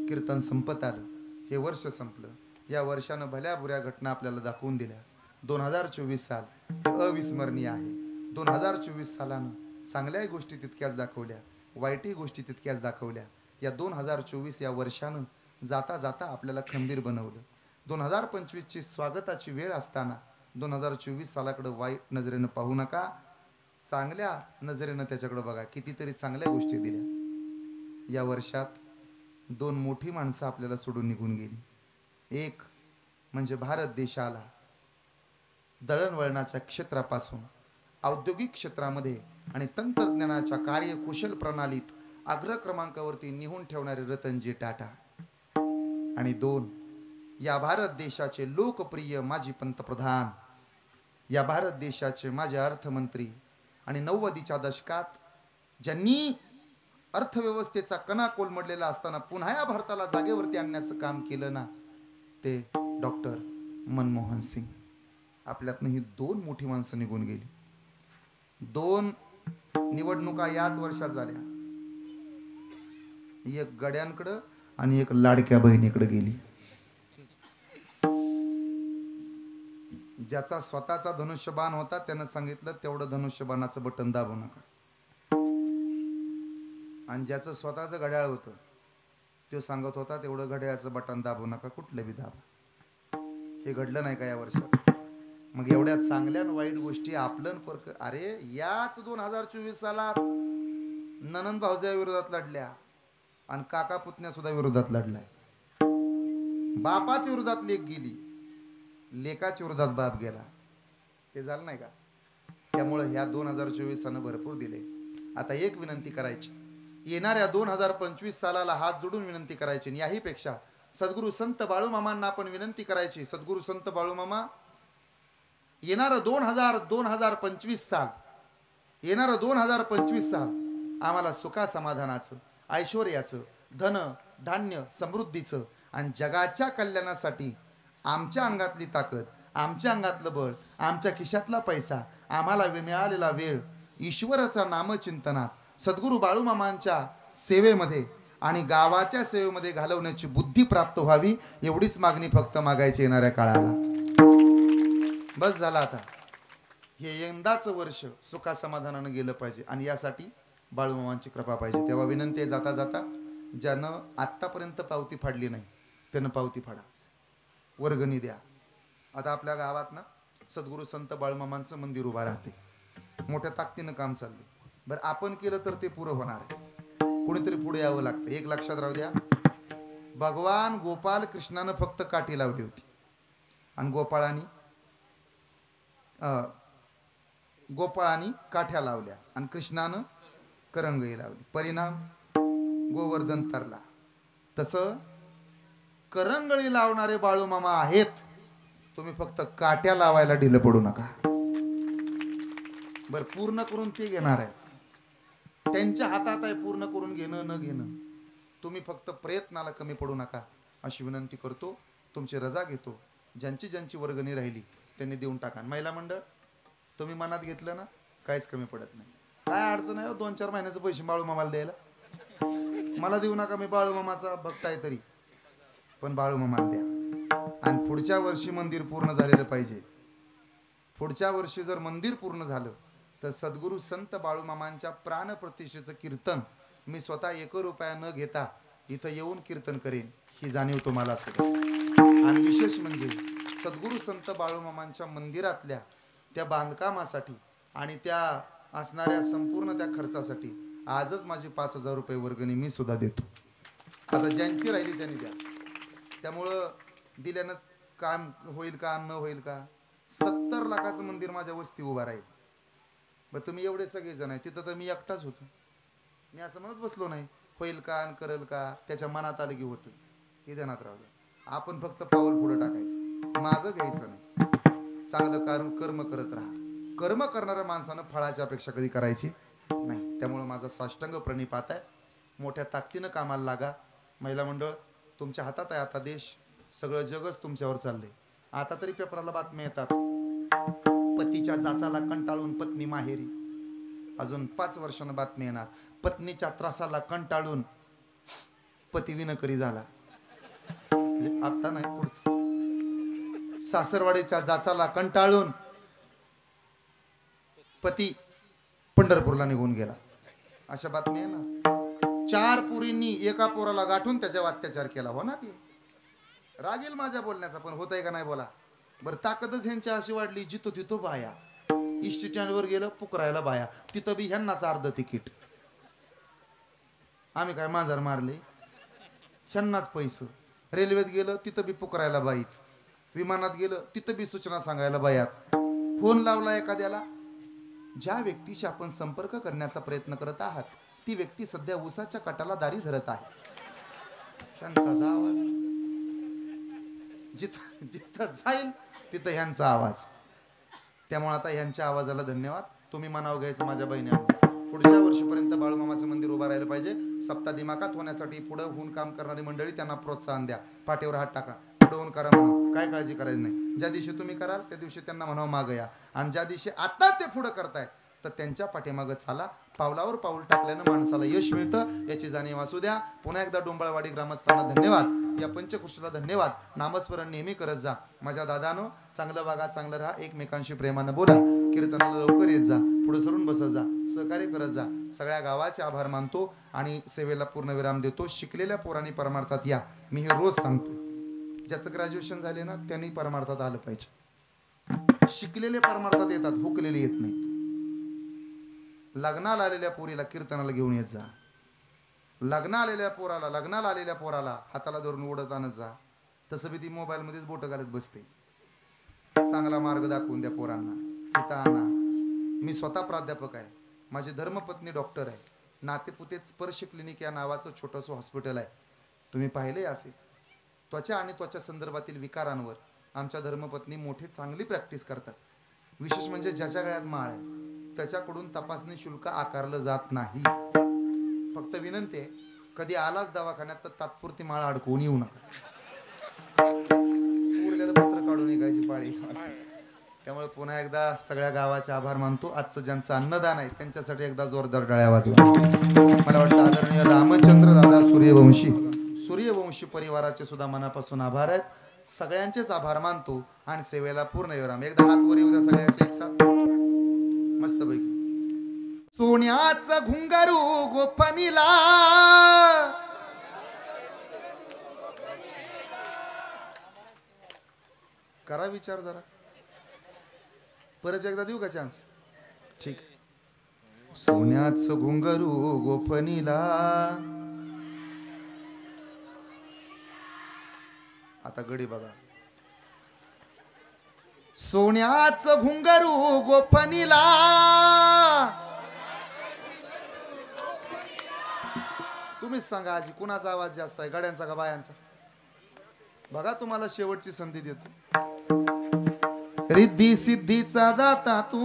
[SPEAKER 1] कीर्तन संपत आलं. हे वर्ष संपलं. या वर्षानं भल्या बुऱ्या घटना आपल्याला दाखवून दिल्या. 2024 साल हे अविस्मरणीय आहे. 2024 सालानं चांगल्याही गोष्टी तितक्याच दाखवल्या, वाईटही गोष्टी तितक्याच दाखवल्या. या 2024 या वर्षानं जाता जाता आपल्याला खंबीर बनवलं. 2025ची स्वागताची वेळ असताना 2024 सालाकडे वाईट नजरेनं पाहू नका, चांगल्या नजरेनं त्याच्याकडे बघा. कितीतरी चांगल्या गोष्टी दिल्या. या वर्षात 2 मोठी माणसं आपल्याला सोडून निघून गेली. एक म्हणजे भारत देशाला दळणवळणाच्या क्षेत्रापासून औद्योगिक क्षेत्रामध्ये आणि तंत्रज्ञानाच्या कार्यकुशल प्रणालीत अग्रक्रमांकावरती निहून ठेवणारे रतनजी टाटा. आणि 2 या भारत देशाचे लोकप्रिय माजी पंतप्रधान, या भारत देशाचे माजी अर्थमंत्री आणि 90च्या दशकात ज्यांनी अर्थव्यवस्थेचा कणा कोलमडलेला असताना पुन्हा या भारताला जागेवरती आणण्याचं काम केलं ना, ते डॉक्टर मनमोहन सिंग. आपल्यातनं ही 2 मोठी माणसं निघून गेली. 2 निवडणुका याच वर्षात झाल्या. एक गड्यांकडं आणि एक लाडक्या बहिणीकडे गेली. ज्याचा स्वतःचा धनुष्यबाण होता त्यानं सांगितलं तेवढं धनुष्यबाणाचं बटन दाबू नका, आणि ज्याचं स्वतःचं घड्याळ होतं तो सांगत होता तेवढं घड्याळाचं बटन दाबू नका, कुठलं बी दाबा. हे घडलं नाही का या वर्षात? मग एवढ्या चांगल्या वाईट गोष्टी आपलं परक. अरे याच 2024 सालात ननंद भाऊजा विरोधात लढल्या आणि काका पुतण्या सुद्धा विरोधात लढलाय. बापाच्या विरोधात लेक गेली, लेकाच्या विरोधात बाप गेला. हे झालं नाही का? त्यामुळे ह्या 2024 सानं भरपूर दिले. आता एक विनंती करायची, येणाऱ्या 2025 सालाला हात जोडून विनंती करायची. आणि याहीपेक्षा सद्गुरू संत बाळूमामांना आपण विनंती करायची, सद्गुरू संत बाळूमामा, येणारं 2025 साल, येणारं 2025 साल आम्हाला सुखा समाधानाचं, ऐश्वर्याचं, धन धान्य समृद्धीचं आणि जगाच्या कल्याणासाठी आमच्या अंगातली ताकद, आमच्या अंगातलं बळ, आमच्या खिशातला पैसा, आम्हाला मिळालेला वेळ ईश्वराच्या नामचिंतनात सद्गुरू बाळूमामांच्या सेवेमध्ये आणि गावाच्या सेवेमध्ये घालवण्याची बुद्धी प्राप्त व्हावी, एवढीच मागणी फक्त मागायची येणाऱ्या काळाला. बस झाला. आता हे यंदाचं वर्ष सुखा समाधानानं गेलं पाहिजे आणि यासाठी बाळूमामांची कृपा पाहिजे. तेव्हा विनंती आहे, जाता जाता ज्यानं आत्तापर्यंत पावती फाडली नाही त्यानं पावती फाडा, वर्गणी द्या. आता आपल्या गावात ना सद्गुरू संत बाळूमामांचं मंदिर उभा राहते, मोठ्या ताकदीनं काम चालले. बरं आपण केलं तर ते पुरं होणार आहे, कुणीतरी पुढे यावं लागतं. एक लक्षात राहू द्या, भगवान गोपाल कृष्णानं फक्त काठी लावली होती आणि गोपाळानी काठ्या लावल्या आणि कृष्णानं करंगई लावली. परिणाम गोवर्धन तरला. तसं करंगळी लावणारे बाळूमामा आहेत, तुम्ही फक्त काट्या लावायला ढिलं पडू नका. बर पूर्ण करून ते घेणार आहेत, त्यांच्या हातात आहे पूर्ण करून घेणं न घेणं. तुम्ही फक्त प्रयत्नाला कमी पडू नका अशी विनंती करतो. तुमची रजा घेतो. ज्यांची ज्यांची वर्गणी राहिली त्यांनी देऊन टाका. महिला मंडळ तुम्ही मनात घेतलं ना, काहीच कमी पडत नाही. काय अडचण आहे? 2-4 महिन्याचे पैसे बाळूमामाला द्यायला मला देऊ नका, मी बाळूमामाचा भक्त आहे तरी, पण बाळूमामाला द्या. आणि पुढच्या वर्षी मंदिर पूर्ण झालेलं पाहिजे. पुढच्या वर्षी जर मंदिर पूर्ण झालं तर सद्गुरू संत बाळूमामांच्या प्राणप्रतिष्ठेचं कीर्तन मी स्वतः 1 रुपया न घेता इथं येऊन कीर्तन करेन, ही जाणीव तुम्हाला सुद्धा. आणि विशेष म्हणजे सद्गुरू संत बाळूमामांच्या मंदिरातल्या त्या बांधकामासाठी आणि त्या असणाऱ्या संपूर्ण त्या खर्चासाठी आजच माझी 5,000 रुपये वर्गणी मी सुद्धा देतो. आता ज्यांची राहिली त्यांनी द्या. त्यामुळं दिल्यानंच काम होईल का न होईल का? 70 लाखाचं मंदिर माझ्या वस्ती उभा राहील. मग तुम्ही एवढे सगळे जण आहे तिथं तर मी एकटाच होतो. मी असं म्हणत बसलो नाही होईल का आणि करेल का, त्याच्या मनात आलं की होतं. हे ध्यानात राहू द्या. आपण फक्त पाऊल पुढे टाकायचं, मागं घ्यायचं नाही. चांगलं कर्म करत राहा. कर्म करणाऱ्या माणसानं फळाची अपेक्षा कधी करायची नाही. त्यामुळे माझा साष्टांग प्रणिपात आहे. मोठ्या ताकदीनं कामाला लागा. महिला मंडळ तुमच्या हातात आहे. आता देश सगळं जगच तुमच्यावर चाललंय. आता तरी पेपराला बातम्या येतात, पतीच्या जाचाला कंटाळून पत्नी माहेरी. अजून 5 वर्षांना बातमी येणार, पत्नीच्या त्रासाला कंटाळून पती विनकरी झाला. आता नाही पुढचं, सासरवाडीच्या जाचाला कंटाळून पती पंढरपूरला निघून गेला. अशा बातम्या येणार. 4 पुरींनी एका पोराला गाठून त्याच्यावर अत्याचार केला. हो ना, ते रागेल माझ्या बोलण्याचा, पण होतंय का नाही बोला बरं. ताकदच ह्यांची अशी वाढली, जिथं तिथं बाया. इष्टी स्टँडवर गेलं पुकरायला बाया, तिथं बी ह्यांनाच अर्ध तिकीट. आम्ही काय मांजर मारले, ह्यांनाच पैसे. रेल्वेत गेलं तिथं बी पुकरायला बाईच. विमानात गेलं तिथं बी सूचना सांगायला बायाच. फोन लावला एखाद्याला, ज्या व्यक्तीशी आपण संपर्क करण्याचा प्रयत्न करत आहात ती व्यक्ती सध्या उसाच्या कटाला दारी धरत आहे. ह्यांचा आवाज, जिथं जिथं जाईल तिथं ह्यांचा आवाज. त्यामुळे आता ह्यांच्या आवाजाला धन्यवाद. तुम्ही मनाव घ्यायचं माझ्या बहिणी. पुढच्या वर्षीपर्यंत बाळूमामाचं मंदिर उभा राहिलं पाहिजे. सप्ताह दिमाखात होण्यासाठी पुढे होऊन काम करणारी मंडळी त्यांना प्रोत्साहन द्या. पाठीवर हात टाका, पुढे होऊन करा म्हणा. काय काळजी करायची नाही. ज्या दिवशी तुम्ही कराल त्या दिवशी त्यांना म्हणावं मागं या. आणि ज्या दिवशी आता ते पुढे करतायत तर त्यांच्या पाठीमागं चाला. पावलावर पाऊल टाकल्यानं माणसाला यश मिळतं, याची जाणीव असू द्या. पुन्हा एकदा डोंबाळवाडी ग्रामस्थांना धन्यवाद. या पंचकृष्णाला धन्यवाद. नामस्मरण नेहमी करत जा. माझ्या दादानो, चांगलं वागा, चांगलं राहा, एकमेकांशी प्रेमानं बोला, कीर्तनाला लवकर येत जा, पुढे सरून बसत जा, सहकार्य करत जा. सगळ्या गावाचे आभार मानतो आणि सेवेला पूर्णविराम देतो. शिकलेल्या पोरांनी परमार्थात या. मी हे रोज सांगतो. ज्याचं ग्रॅज्युएशन झाले ना त्यांनी परमार्थात आलं पाहिजे. शिकलेले परमार्थात येतात, हुकलेले येत नाहीत. लग्नाला आलेल्या पोरीला कीर्तनाला घेऊन येत जा. लग्नाला आलेल्या पोराला हाताला धरून ओढत आणत जा. तसं बी ती मोबाईलमध्येच बोटं घालत बसते. चांगला मार्ग दाखवून द्या पोरांना. इथं आणा. मी स्वतः प्राध्यापक आहे. माझी धर्मपत्नी डॉक्टर आहे. नातेपुतेत स्पर्श क्लिनिक या नावाचं छोटंसं हॉस्पिटल आहे. तुम्ही पाहिले असे. त्वचा आणि त्वचा संदर्भातील विकारांवर आमच्या धर्मपत्नी मोठी चांगली प्रॅक्टिस करतात. विशेष म्हणजे ज्याच्या गळ्यात माळ आहे त्याच्याकडून तपासणी शुल्क आकारलं जात नाही. फक्त विनंती आहे, कधी आलाच दवाखान्यात तर तात्पुरती माळ अडकवून येऊ नका. उरलेलं पत्र काढून निघायची पाळी. त्यामुळे पुन्हा एकदा सगळ्या गावाचे आभार मानतो. आजचं ज्यांचं अन्नदान आहे त्यांच्यासाठी एकदा जोरदार टाळ्या वाजवा. मला वाटतं आदरणीय रामचंद्र दादा सूर्यवंशी परिवाराचे सुद्धा मनापासून आभार आहेत. सगळ्यांचेच आभार मानतो आणि सेवेला पूर्ण विराम. एकदा हात वर येऊ द्या सगळ्यांचे एकसाथ मस्तपैकी. सोन्याचं घुंगारू गोफणीला, करा विचार जरा. परत एकदा देऊ का चान्स? ठीक. सोन्याचं घुंगारू गोफणीला. आता गडी बघा. सोन्याचं घुंगारू गोफणीला, तुम्हीच सांगा आजी कुणाचा आवाज जास्त आहे, गाड्यांचा का बायांचा? बघा तुम्हाला शेवटची संधी देतो. रिद्धी सिद्धीचा दाता तू,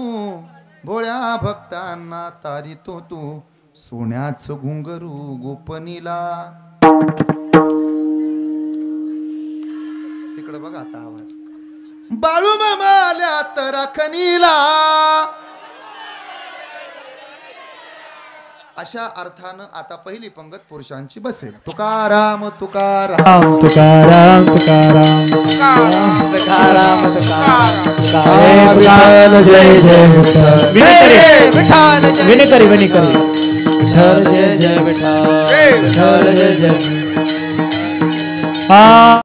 [SPEAKER 1] भोळ्या भक्तांना तारितो तू. सोन्याचं घुंगरू गोपनीला. इकडे बघा आता आवाज. बाळू मामाल्या तर राखणीला. अशा अर्थानं आता पहिली पंगत पुरुषांची बसेल. तुकाराम तुकाराम
[SPEAKER 3] तुकाराम तुकाराम तुकाराम तुकाराम तुकाराम. जय जय विठ्ठल. विनकरी विठ्ठल जय जय विठ्ठल. विठ्ठल जय जय.